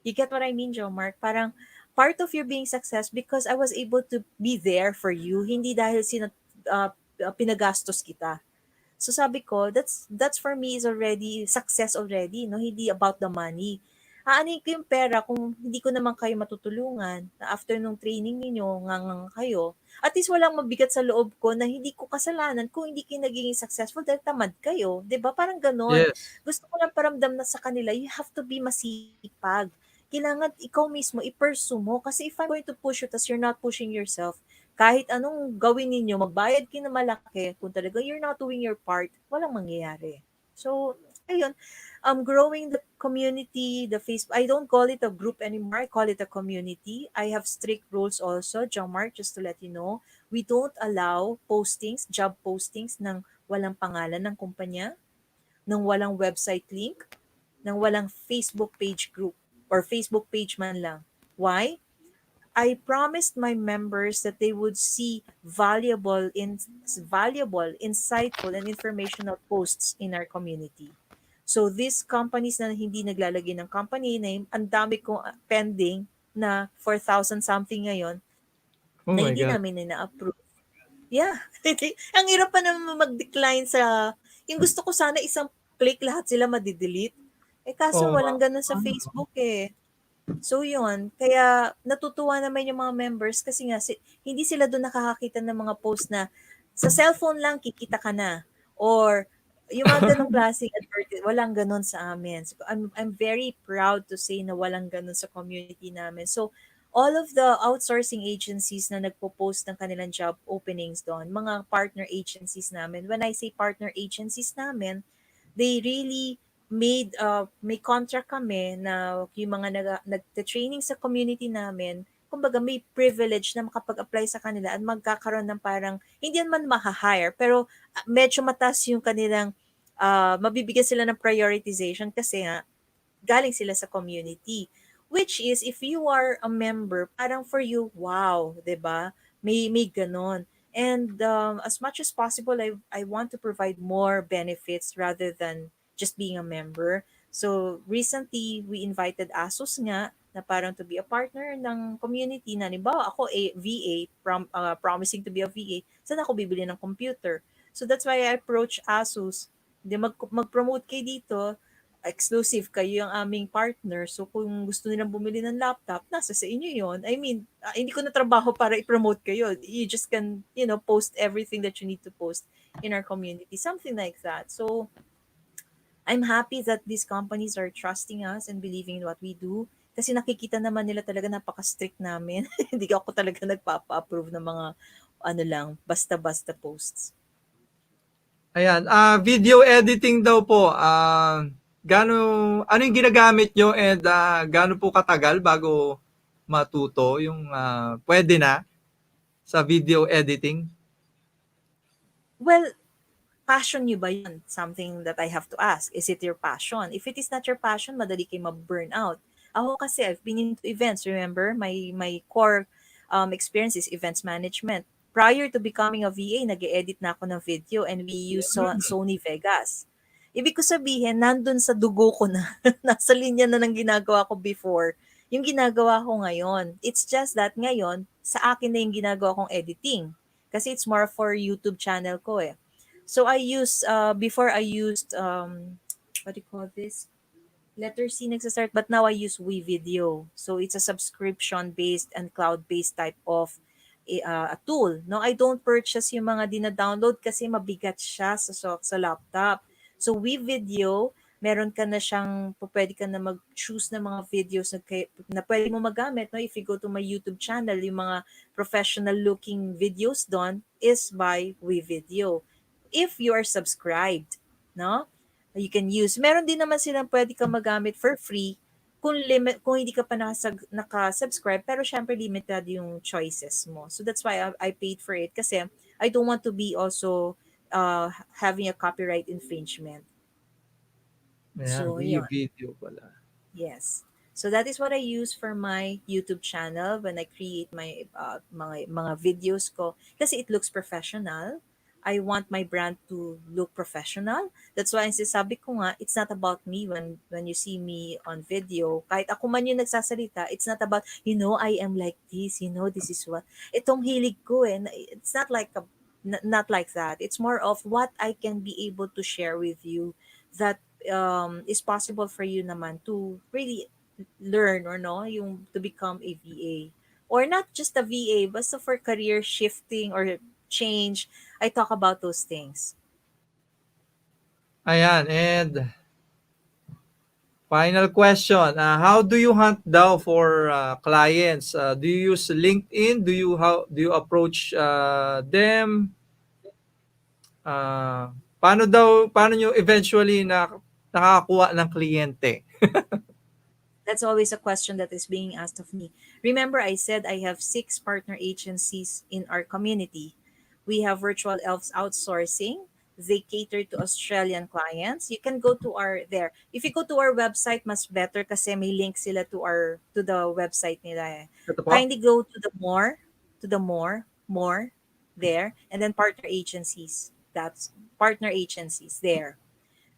You get what I mean, Jomarc? Parang part of your being success because I was able to be there for you, hindi dahil pinagastos kita. So sabi ko, that's for me is already success already, no? Hindi about the money. Aanhin ko yung pera kung hindi ko naman kayo matutulungan na after nung training ninyo, ngangang kayo. At least walang mabigat sa loob ko na hindi ko kasalanan kung hindi kayo nagiging successful dahil tamad kayo. 'Di ba? Parang ganon. Yes. Gusto ko lang paramdam na sa kanila, you have to be masipag. Kailangan ikaw mismo i-pursue mo. Kasi if I'm going to push you tas you're not pushing yourself, kahit anong gawin ninyo, magbayad kayo na malaki, kung talaga you're not doing your part, walang mangyayari. So, ayun, growing the community, the Facebook, I don't call it a group anymore. I call it a community. I have strict rules also, Jomarc, just to let you know. We don't allow postings, job postings ng walang pangalan ng kumpanya, ng walang website link, ng walang Facebook page group or Facebook page man lang. Why? I promised my members that they would see valuable, insightful, and informational posts in our community. So these companies na hindi naglalagay ng company name, ang dami kong pending na 4,000 something ngayon Oh na my hindi God. namin na-approve. Yeah. Ang hirap pa naman mag-decline sa, yung gusto ko sana isang click lahat sila madidelete. Eh kaso Oo nga. walang ganun sa Facebook eh. So yun, kaya natutuwa naman yung mga members kasi nga hindi sila doon nakakakita ng mga post na sa cellphone lang kikita ka na or yung mga ganong klaseng walang ganon sa amin. So, I'm very proud to say na walang ganon sa community namin. So all of the outsourcing agencies na nagpo-post ng kanilang job openings doon, mga partner agencies namin. When I say partner agencies namin, they really may contract kami na yung mga nagte-training sa community namin, kumbaga may privilege na makapag-apply sa kanila at magkakaroon ng parang, hindi man maha-hire, pero medyo mataas yung kanilang, mabibigyan sila ng prioritization kasi nga, galing sila sa community. Which is, if you are a member, parang for you, wow, 'di ba? May ganon. And as much as possible, I want to provide more benefits rather than just being a member. So recently, we invited ASUS nga na parang to be a partner ng community na halimbawa ako VA, promising to be a VA, saan ako bibili ng computer? So that's why I approach ASUS. Mag-promote kayo dito, exclusive kayo yung aming partner. So kung gusto nilang bumili ng laptop, nasa sa inyo yon. I mean, hindi ko na trabaho para i-promote kayo. You just can, post everything that you need to post in our community. Something like that. So I'm happy that these companies are trusting us and believing in what we do. Kasi nakikita naman nila talaga napaka-strict namin. Hindi ako talaga nagpapa-approve ng mga ano lang, basta-basta posts. Ayan, video editing daw po, gaano ano yung ginagamit nyo and gaano po katagal bago matuto yung pwede na sa video editing? Well, passion nyo ba yun? Something that I have to ask. Is it your passion? If it is not your passion, madali kayo ma-burn out. Ako kasi, I've been into events. Remember, my core experience is events management. Prior to becoming a VA, nag-edit na ako ng video and we use Sony Vegas. Ibig ko sabihin, nandun sa dugo ko na, nasa linya na ng ginagawa ko before, yung ginagawa ko ngayon. It's just that ngayon, sa akin na yung ginagawa kong editing. Kasi it's more for YouTube channel ko eh. So I use before I used what do you call this? Letter C nagsa-start, but now I use WeVideo. So it's a subscription-based and cloud-based type of a tool. No, I don't purchase yung mga dina-download kasi mabigat siya sa laptop. So WeVideo, meron ka na siyang, pwede ka na mag-choose ng mga videos na pwede mo magamit. No? If you go to my YouTube channel, yung mga professional looking videos doon is by WeVideo. If you are subscribed, no? You can use. Meron din naman silang pwede kang magamit for free kung hindi ka pa naka-subscribe, pero syempre limited yung choices mo. So that's why I paid for it kasi I don't want to be also having a copyright infringement. Ayan, So, yun. video pala. Yes. So that is what I use for my YouTube channel when I create my mga videos ko kasi it looks professional. I want my brand to look professional. That's why sabi ko nga, it's not about me when you see me on video. Kahit ako man yung nagsasalita, it's not about, I am like this, this is what. Itong hilig ko eh. It's not like not like that. It's more of what I can be able to share with you that is possible for you naman to really learn or no, yung to become a VA. Or not just a VA, but for career shifting or change. I talk about those things. Ayan, and final question. How do you hunt daw for clients? Do you use LinkedIn? Do you approach them? Uh, paano nyo eventually nakakakuha ng kliyente? That's always a question that is being asked of me. Remember, I said I have 6 partner agencies in our community. We have Virtual Elves Outsourcing. They cater to Australian clients. You can go to our there. If you go to our website, mas better kasi may link sila to the website nila eh. Ito po? Kindly go to the more there, and then partner agencies. That's partner agencies there.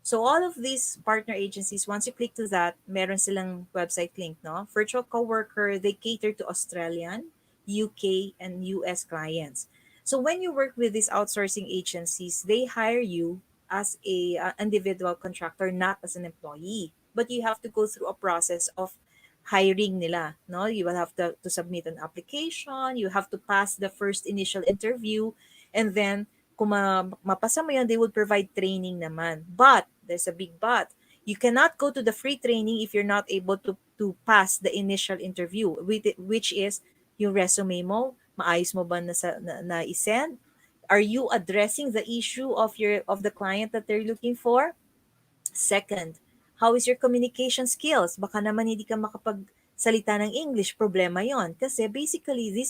So all of these partner agencies, once you click to that, meron silang website link, no? Virtual Coworker, they cater to Australian, UK, and US clients. So when you work with these outsourcing agencies, they hire you as a individual contractor, not as an employee. But you have to go through a process of hiring nila, no? You will have to submit an application, you have to pass the first initial interview, and then kung mapasa mo yan, they would provide training naman. But, there's a big but. You cannot go to the free training if you're not able to pass the initial interview, which is yung resume mo, maayos mo ba na isend? Are you addressing the issue of the client that they're looking for? Second, how is your communication skills? Baka naman hindi ka makapagsalita ng English, problema 'yon. Kasi basically these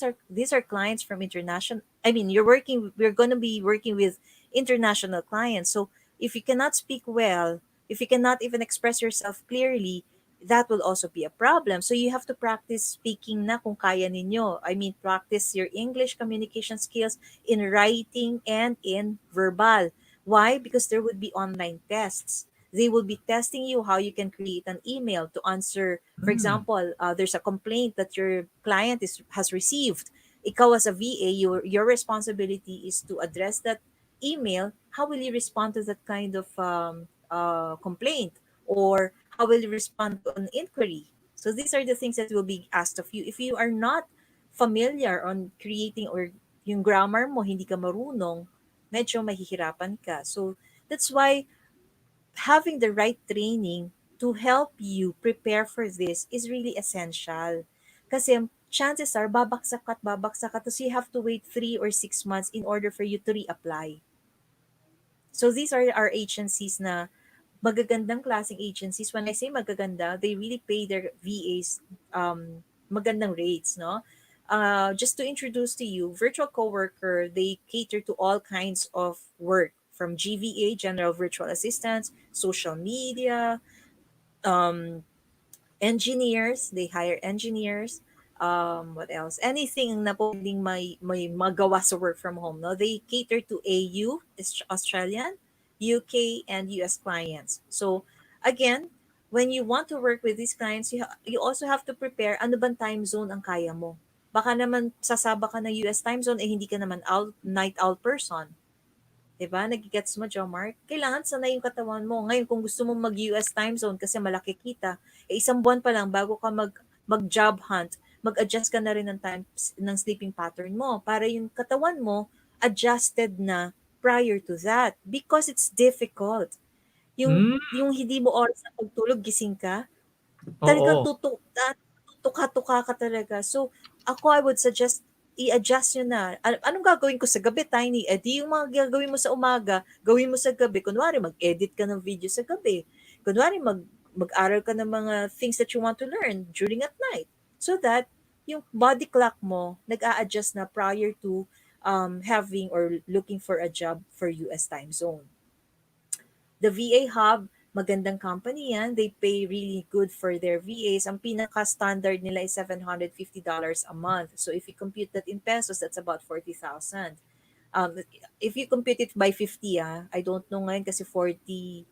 are clients from international. I mean, we're going to be working with international clients. So, if you cannot speak well, if you cannot even express yourself clearly, that will also be a problem. So, you have to practice speaking na kung kaya ninyo. I mean, practice your English communication skills in writing and in verbal. Why? Because there would be online tests. They will be testing you how you can create an email to answer. For Hmm. example, there's a complaint that your client has received. Ikaw as a VA, your responsibility is to address that email. How will you respond to that kind of complaint? Or how will you respond to an inquiry? So these are the things that will be asked of you. If you are not familiar on creating, or yung grammar mo, hindi ka marunong, medyo mahihirapan ka. So that's why having the right training to help you prepare for this is really essential. Kasi chances are, babaksak ka, tapos you have to wait 3 or 6 months in order for you to reapply. So these are our agencies na magagandang klaseng agencies. When I say magaganda, they really pay their VAs magandang rates, no? Just to introduce to you, Virtual Coworker, they cater to all kinds of work from GVA, General Virtual Assistants, social media, um, engineers, they hire engineers. What else? Anything na pwedeng may magawa sa work from home, no? They cater to AU, Australian, UK, and US clients. So, again, when you want to work with these clients, you also have to prepare ano bang time zone ang kaya mo. Baka naman sasaba ka ng US time zone, eh hindi ka naman night owl person. 'Di ba? Nagigets mo, Jomarc? Kailangan sanay yung katawan mo. Ngayon, kung gusto mong mag-US time zone kasi malaki kita, eh isang buwan pa lang bago ka mag-job hunt, mag-adjust ka na rin ng time ng sleeping pattern mo para yung katawan mo adjusted na prior to that because it's difficult. Hmm. Yung hindi mo oras na pagtulog, gising ka, talagang Oo. tuka-tuka ka talaga. So, ako I would suggest i-adjust nyo na. Anong gagawin ko sa gabi, Tiny? Eh di yung mga gagawin mo sa umaga, gawin mo sa gabi. Kunwari, mag-edit ka ng video sa gabi. Kunwari, mag-aral ka ng mga things that you want to learn during at night. So that, yung body clock mo, nag-a-adjust na prior to having or looking for a job for US time zone. The VA Hub, magandang company yan. They pay really good for their VAs. Ang pinaka-standard nila is $750 a month. So if you compute that in pesos, that's about 40,000. If you compute it by 50, I don't know ngayon kasi 47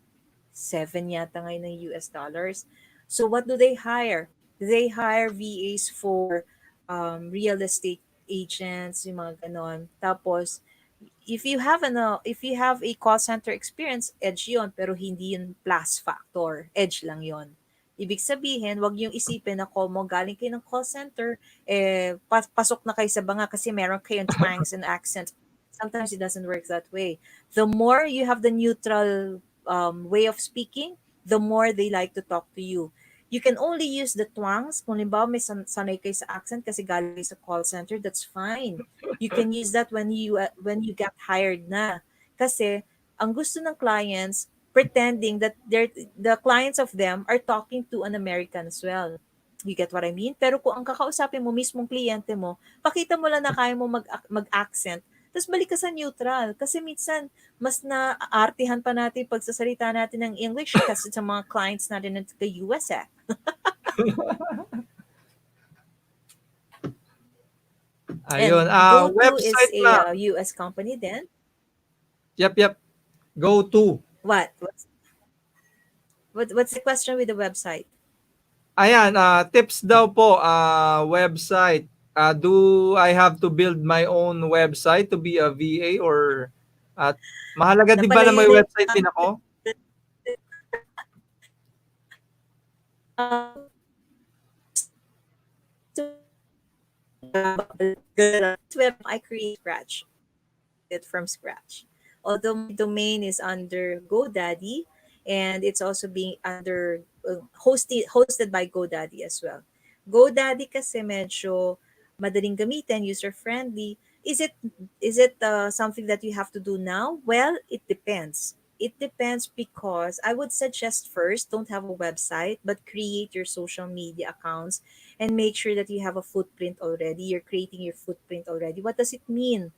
yata ngayon ng US dollars. So what do they hire? They hire VAs for real estate agents, yung mga ganon. Tapos, if you have a call center experience, edge yon, pero hindi yun plus factor. Edge lang yon. Ibig sabihin, wag yung isipin na call mo galing kayo ng call center, pasok na kayo sa banga kasi meron kayong twangs and accents. Sometimes it doesn't work that way. The more you have the neutral way of speaking, the more they like to talk to you. You can only use the twangs. Kung limbawa may sanay kayo sa accent kasi galing kayo sa call center, that's fine. You can use that when you get hired na. Kasi ang gusto ng clients, pretending that the clients of them are talking to an American as well. You get what I mean? Pero kung ang kakausapin mo mismong kliyente mo, pakita mo lang na kaya mo mag-accent, tapos balik ka sa neutral. Kasi minsan, mas naartihan pa natin pagsasalita natin ng English kasi sa mga clients natin ng US eh. Ayun. And GoTo is Website, a ma'am. US company then. Yep, yep. Go to. What? What's the question with the website? Ayan, tips daw po, website. Do I have to build my own website to be a VA or at mahalaga 'di ba na Napalayo may na website din ako? yung web I create scratch. It from scratch. Although my domain is under GoDaddy and it's also being under hosted by GoDaddy as well. GoDaddy kasi medyo madaling gamitin, user friendly. Is it something that you have to do now? Well, it depends. It depends because I would suggest first don't have a website but create your social media accounts and make sure that you have a footprint already. You're creating your footprint already. What does it mean?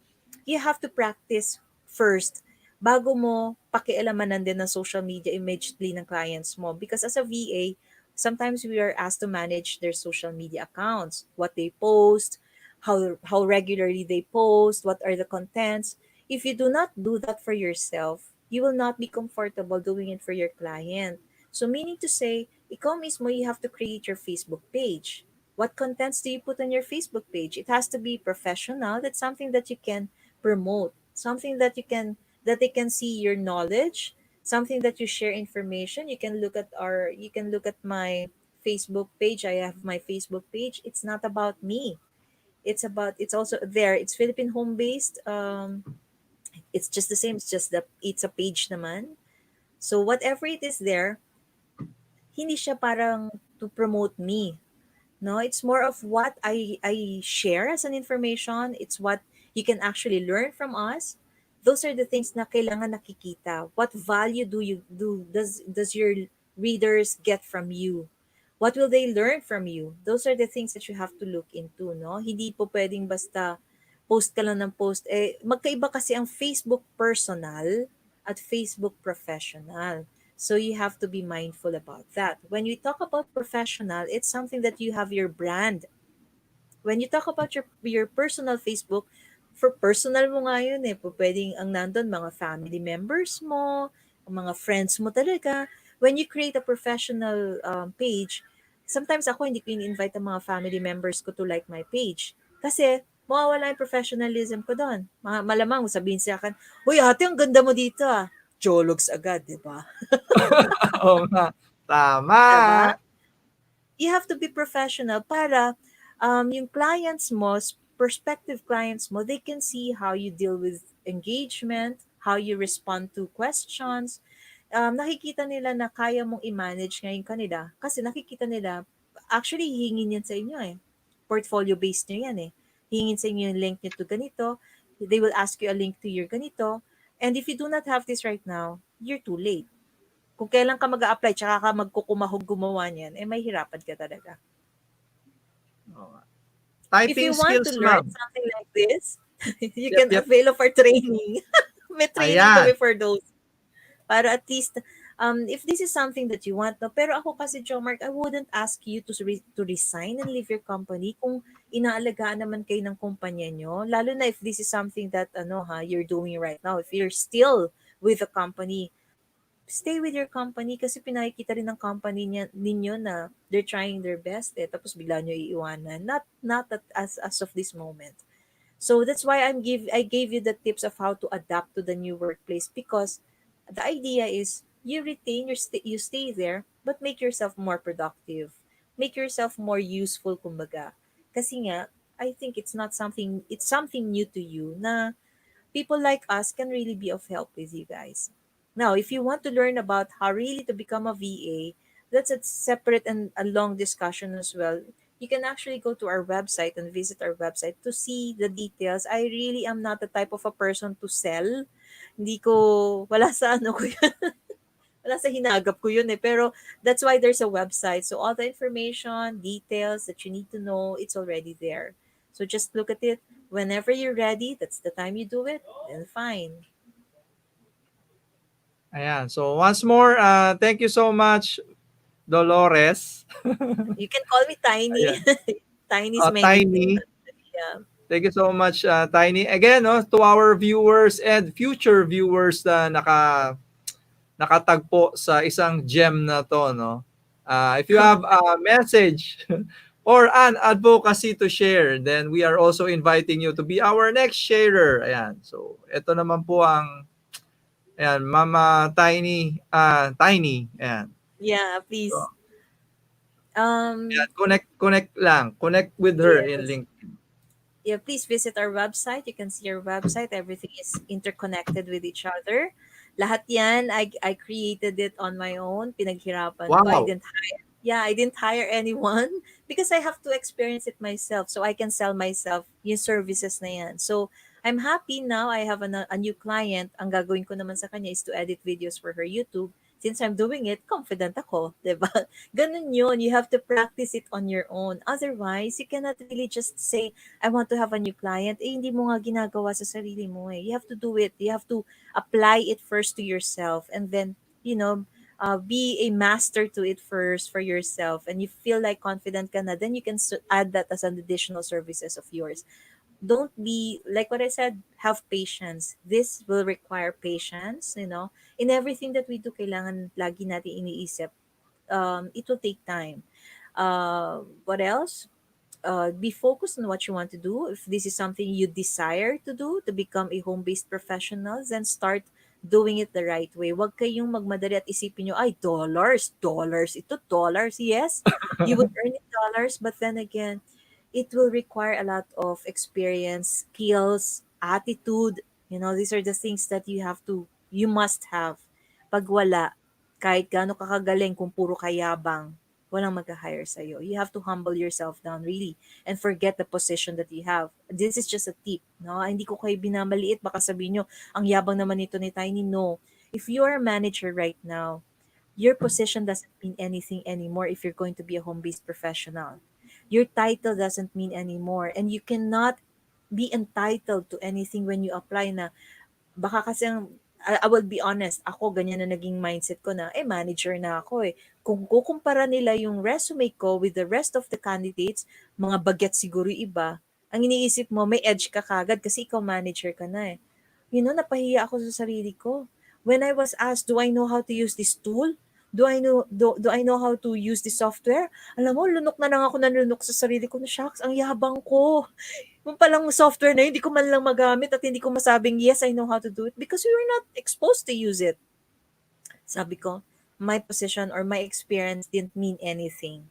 You have to practice first bago mo pakialamanan din ng social media immediately ng clients mo. Because as a VA, sometimes we are asked to manage their social media accounts, what they post, how regularly they post, what are the contents. If you do not do that for yourself, you will not be comfortable doing it for your client. So meaning to say, ikaw mismo, you have to create your Facebook page. What contents do you put on your Facebook page? It has to be professional. That's something that you can promote, something that they can see your knowledge, something that you share information. You can look at my Facebook page. I have my Facebook page. It's not about me. It's also there. It's Philippine home based. It's just the same. It's just that it's a page naman. So whatever it is there, hindi siya parang to promote me. No, it's more of what I share as an information. It's what you can actually learn from us. Those are the things na kailangan nakikita. What value does your readers get from you? What will they learn from you? Those are the things that you have to look into, no? Hindi po pwedeng basta post ka lang ng post. Magkaiba kasi ang Facebook personal at Facebook professional. So you have to be mindful about that. When we talk about professional, it's something that you have your brand. When you talk about your personal Facebook, for personal mo nga yun eh. Pwedeng ang nandun mga family members mo, mga friends mo talaga. When you create a professional page, sometimes ako hindi ko in-invite ang mga family members ko to like my page. Kasi mawawala yung professionalism ko doon. Malamang sabihin siya akin, "Uy ate, ang ganda mo dito ah." Jologs agad, di ba? Oo nga. Tama. Diba? You have to be professional para yung clients mo, prospective clients mo, they can see how you deal with engagement, how you respond to questions. Nakikita nila na kaya mong i-manage ngayon kanila kasi nakikita nila, actually, hihingin yan sa inyo eh. Portfolio-based nyo yan eh. Hihingin sa inyo yung link nyo to ganito. They will ask you a link to your ganito. And if you do not have this right now, you're too late. Kung kailan ka mag-a-apply tsaka ka magkukumahog gumawa niyan, may hirapan ka talaga. If Typing you want to skills, learn ma'am. something like this, you Yep, can yep. avail of our training. May training Ayan. kami for those. Para at least, if this is something that you want, no? Pero ako kasi, Jomarc, I wouldn't ask you to resign and leave your company kung inaalagaan naman kayo ng kumpanya nyo. Lalo na if this is something that, you're doing right now. If you're still with the company, stay with your company kasi pinakikita rin ng company ninyo na they're trying their best tapos bigla nyo iiwanan. Not as of this moment. So that's why I gave you the tips of how to adapt to the new workplace because the idea is you retain you stay there, but make yourself more productive. Make yourself more useful, kumbaga. Kasi nga, I think it's something new to you na people like us can really be of help with you guys. Now, if you want to learn about how really to become a VA, that's a separate and a long discussion as well. You can actually go to our website and visit our website to see the details. I really am not the type of a person to sell. Hindi ko, wala sa ano ko yun. Wala sa hinagap ko yun eh. Pero that's why there's a website. So all the information, details that you need to know, it's already there. So just look at it. Whenever you're ready, that's the time you do it, then fine. Ayan. So once more, thank you so much, Dolores. You can call me Tiny. Ayan. Tiny is my nickname. Tiny. Yeah. Thank you so much, Tiny. Again, no, to our viewers and future viewers na nakatagpo sa isang gem na to, no? If you have a message or an advocacy to share, then we are also inviting you to be our next sharer. Ayan. So, ito naman po ang ayan, Mama Tiny, Tiny. Ayan. Yeah, So, please. ayan, Um, connect lang. Connect with her in yes. link. Yeah, please visit our website. You can see our website. Everything is interconnected with each other. Lahat yan, I created it on my own. Pinaghirapan ko. Wow. I didn't hire anyone because I have to experience it myself so I can sell myself yung services na yan. So, I'm happy now I have a new client. Ang gagawin ko naman sa kanya is to edit videos for her YouTube. Since I'm doing it, confident ako, 'di ba? Ganun yun. You have to practice it on your own. Otherwise, you cannot really just say, I want to have a new client. Eh, hindi mo nga ginagawa sa sarili mo eh. You have to do it. You have to apply it first to yourself and then, you know, be a master to it first for yourself and you feel like confident ka na, then you can add that as an additional services of yours. Don't be like what I said, have patience. This will require patience, you know. In everything that we do, kailangan lagi natin iniisip. It will take time. What else? Be focused on what you want to do. If this is something you desire to do, to become a home-based professional, then start doing it the right way. Huwag kayong magmadali at isipin nyo, ay, dollars, ito dollars. Yes, you would earn in dollars, but then again, it will require a lot of experience, skills, attitude. You know, these are the things that you must have. Pag wala, kahit gaano ka kagaling kung puro kayabang, walang mag-hire sa'yo. You have to humble yourself down, really, and forget the position that you have. This is just a tip, no? Hindi ko kayo binamaliit. Baka sabihin nyo, ang yabang naman nito ni Tiny. No. If you are a manager right now, your position doesn't mean anything anymore if you're going to be a home-based professional. Your title doesn't mean anymore. And you cannot be entitled to anything when you apply na baka kasi I will be honest, ako ganyan na naging mindset ko na, manager na ako eh. Kung kukumpara nila yung resume ko with the rest of the candidates, mga bagets siguro yung iba, ang iniisip mo, may edge ka kagad kasi ikaw manager ka na eh. Napahiya ako sa sarili ko. When I was asked, do I know how to use this tool? Do I know how to use this software? Alam mo, lunok na lang ako na lunok sa sarili ko na, shucks, ang yabang ko. Yung palang software na yun, hindi ko man lang magamit at hindi ko masabing, yes, I know how to do it because we were not exposed to use it. Sabi ko, my position or my experience didn't mean anything.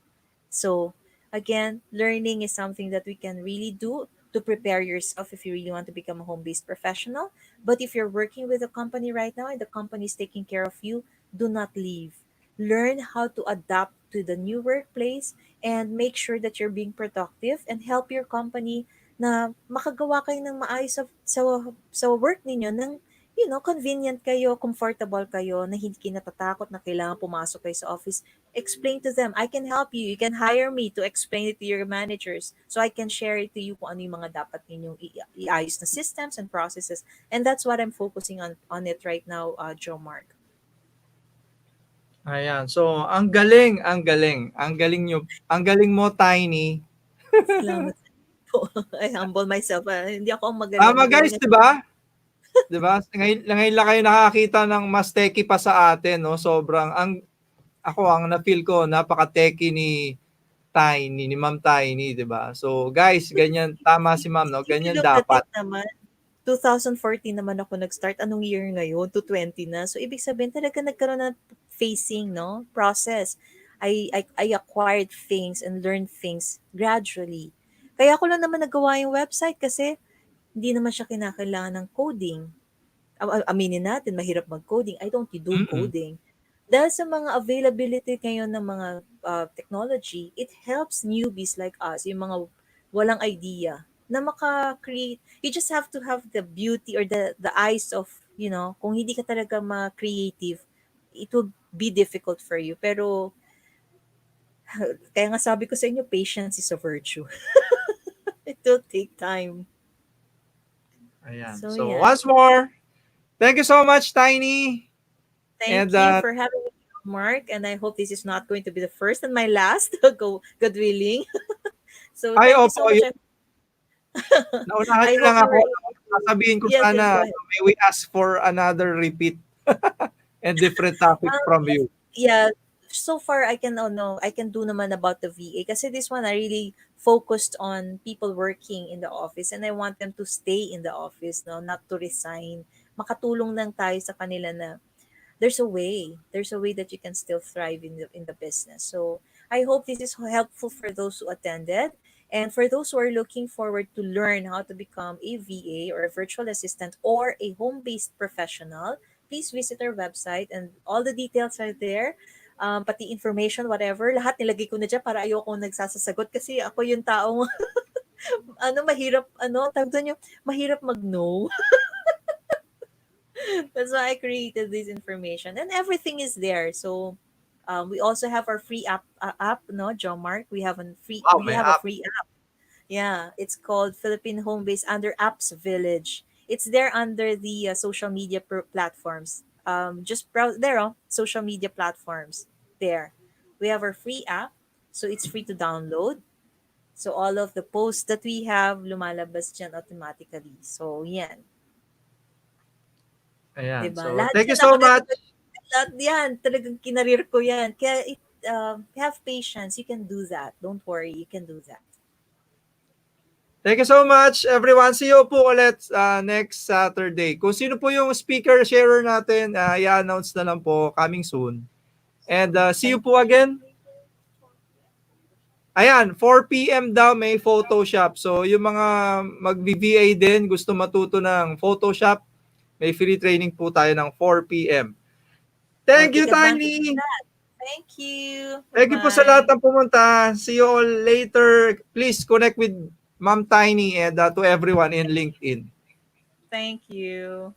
So, again, learning is something that we can really do to prepare yourself if you really want to become a home-based professional. But if you're working with a company right now and the company is taking care of you, do not leave. Learn how to adapt to the new workplace and make sure that you're being productive and help your company na makagawa kayo ng maayos sa work ninyo ng convenient kayo, comfortable kayo, na hindi kayo natatakot na kailangan pumasok kayo sa office. Explain to them, I can help you. You can hire me to explain it to your managers so I can share it to you kung ano yung mga dapat ninyong iayos na systems and processes. And that's what I'm focusing on it right now, Jomarc. Ayan. So, ang galing, ang galing. Ang galing nyo. Ang galing mo, Tiny. Salamat po. I humble myself. Hindi ako ang magaling. Tama Magaling guys, 'di ba? 'Di ba? Ngayon lang kayo nakakita ng mas techy pa sa atin, no? Sobrang ang na-feel ko napaka-techy ni Tiny, ni Ma'am Tiny, 'di ba? So, guys, ganyan tama si Ma'am, no? If you Ganyan look at it dapat. naman, 2014 naman ako nag-start. Anong year ngayon? 2020 na. So, ibig sabihin talaga nagkaroon ng facing, no? Process. I acquired things and learned things gradually. Kaya ko lang naman nagawa yung website kasi hindi naman siya kinakailangan ng coding. Aminin natin, mahirap mag-coding. I don't do Mm. coding. Dahil sa mga availability ngayon ng mga technology, it helps newbies like us, yung mga walang idea, na maka-create. You just have to have the beauty or the eyes of, kung hindi ka talaga ma-creative, it will be difficult for you. Pero, kaya nga sabi ko sa inyo, patience is a virtue. It will take time. Ayan. So, So yeah. once more, thank you so much, Tiny. And Thank you for having me, Mark. And I hope this is not going to be the first and my last. Go, God willing. So ay, thank you opo, so much. naunahan I niyo hope lang we ako. were able to. Sasabihin ko Yes, yes, sana, go ahead. may we ask for another repeat and different topic from Yes, you. yeah. So far, I can, oh no, I can do naman about the VA. Kasi this one, I really focused on people working in the office and I want them to stay in the office, no, not to resign. Makatulong lang tayo sa kanila na there's a way that you can still thrive in the business. So I hope this is helpful for those who attended, and for those who are looking forward to learn how to become a VA or a virtual assistant or a home-based professional. Please visit our website and all the details are there. Pati information, whatever, lahat nilagay ko na dyan para ayoko nagsasasagot kasi ako yung taong mahirap, tawag doon yung mahirap mag-no. That's why I created this information, and everything is there. So, we also have our free app, no, Jomarc. Wow, We may have a app. free app. Yeah, it's called Philippine Home Base under Apps Village. It's there under the social media platforms. Just browse there, social media platforms. There, we have our free app, so it's free to download. So all of the posts that we have, lumalabas dyan automatically. So, yan. Ayan. 'Di ba? So Lahat thank you diyan ako so much. lahat 'yan, talagang kinarir ko 'yan. Kaya have patience, you can do that. Don't worry, you can do that. Thank you so much, everyone. See you po ulit next Saturday. Kung sino po yung speaker sharer natin, i-announce na lang po coming soon. And see you Thank po again. Ayan, 4 p.m. daw may Photoshop. So yung mga mag-VA din, gusto matuto ng Photoshop, may free training po tayo ng 4 p.m. I'll Thank you, take advantage of Tiny! that. Thank you. Thank you po sa lahat Bye-bye. ng pumunta. See you all later. Please connect with Ma'am Tiny and to everyone in LinkedIn. Thank you.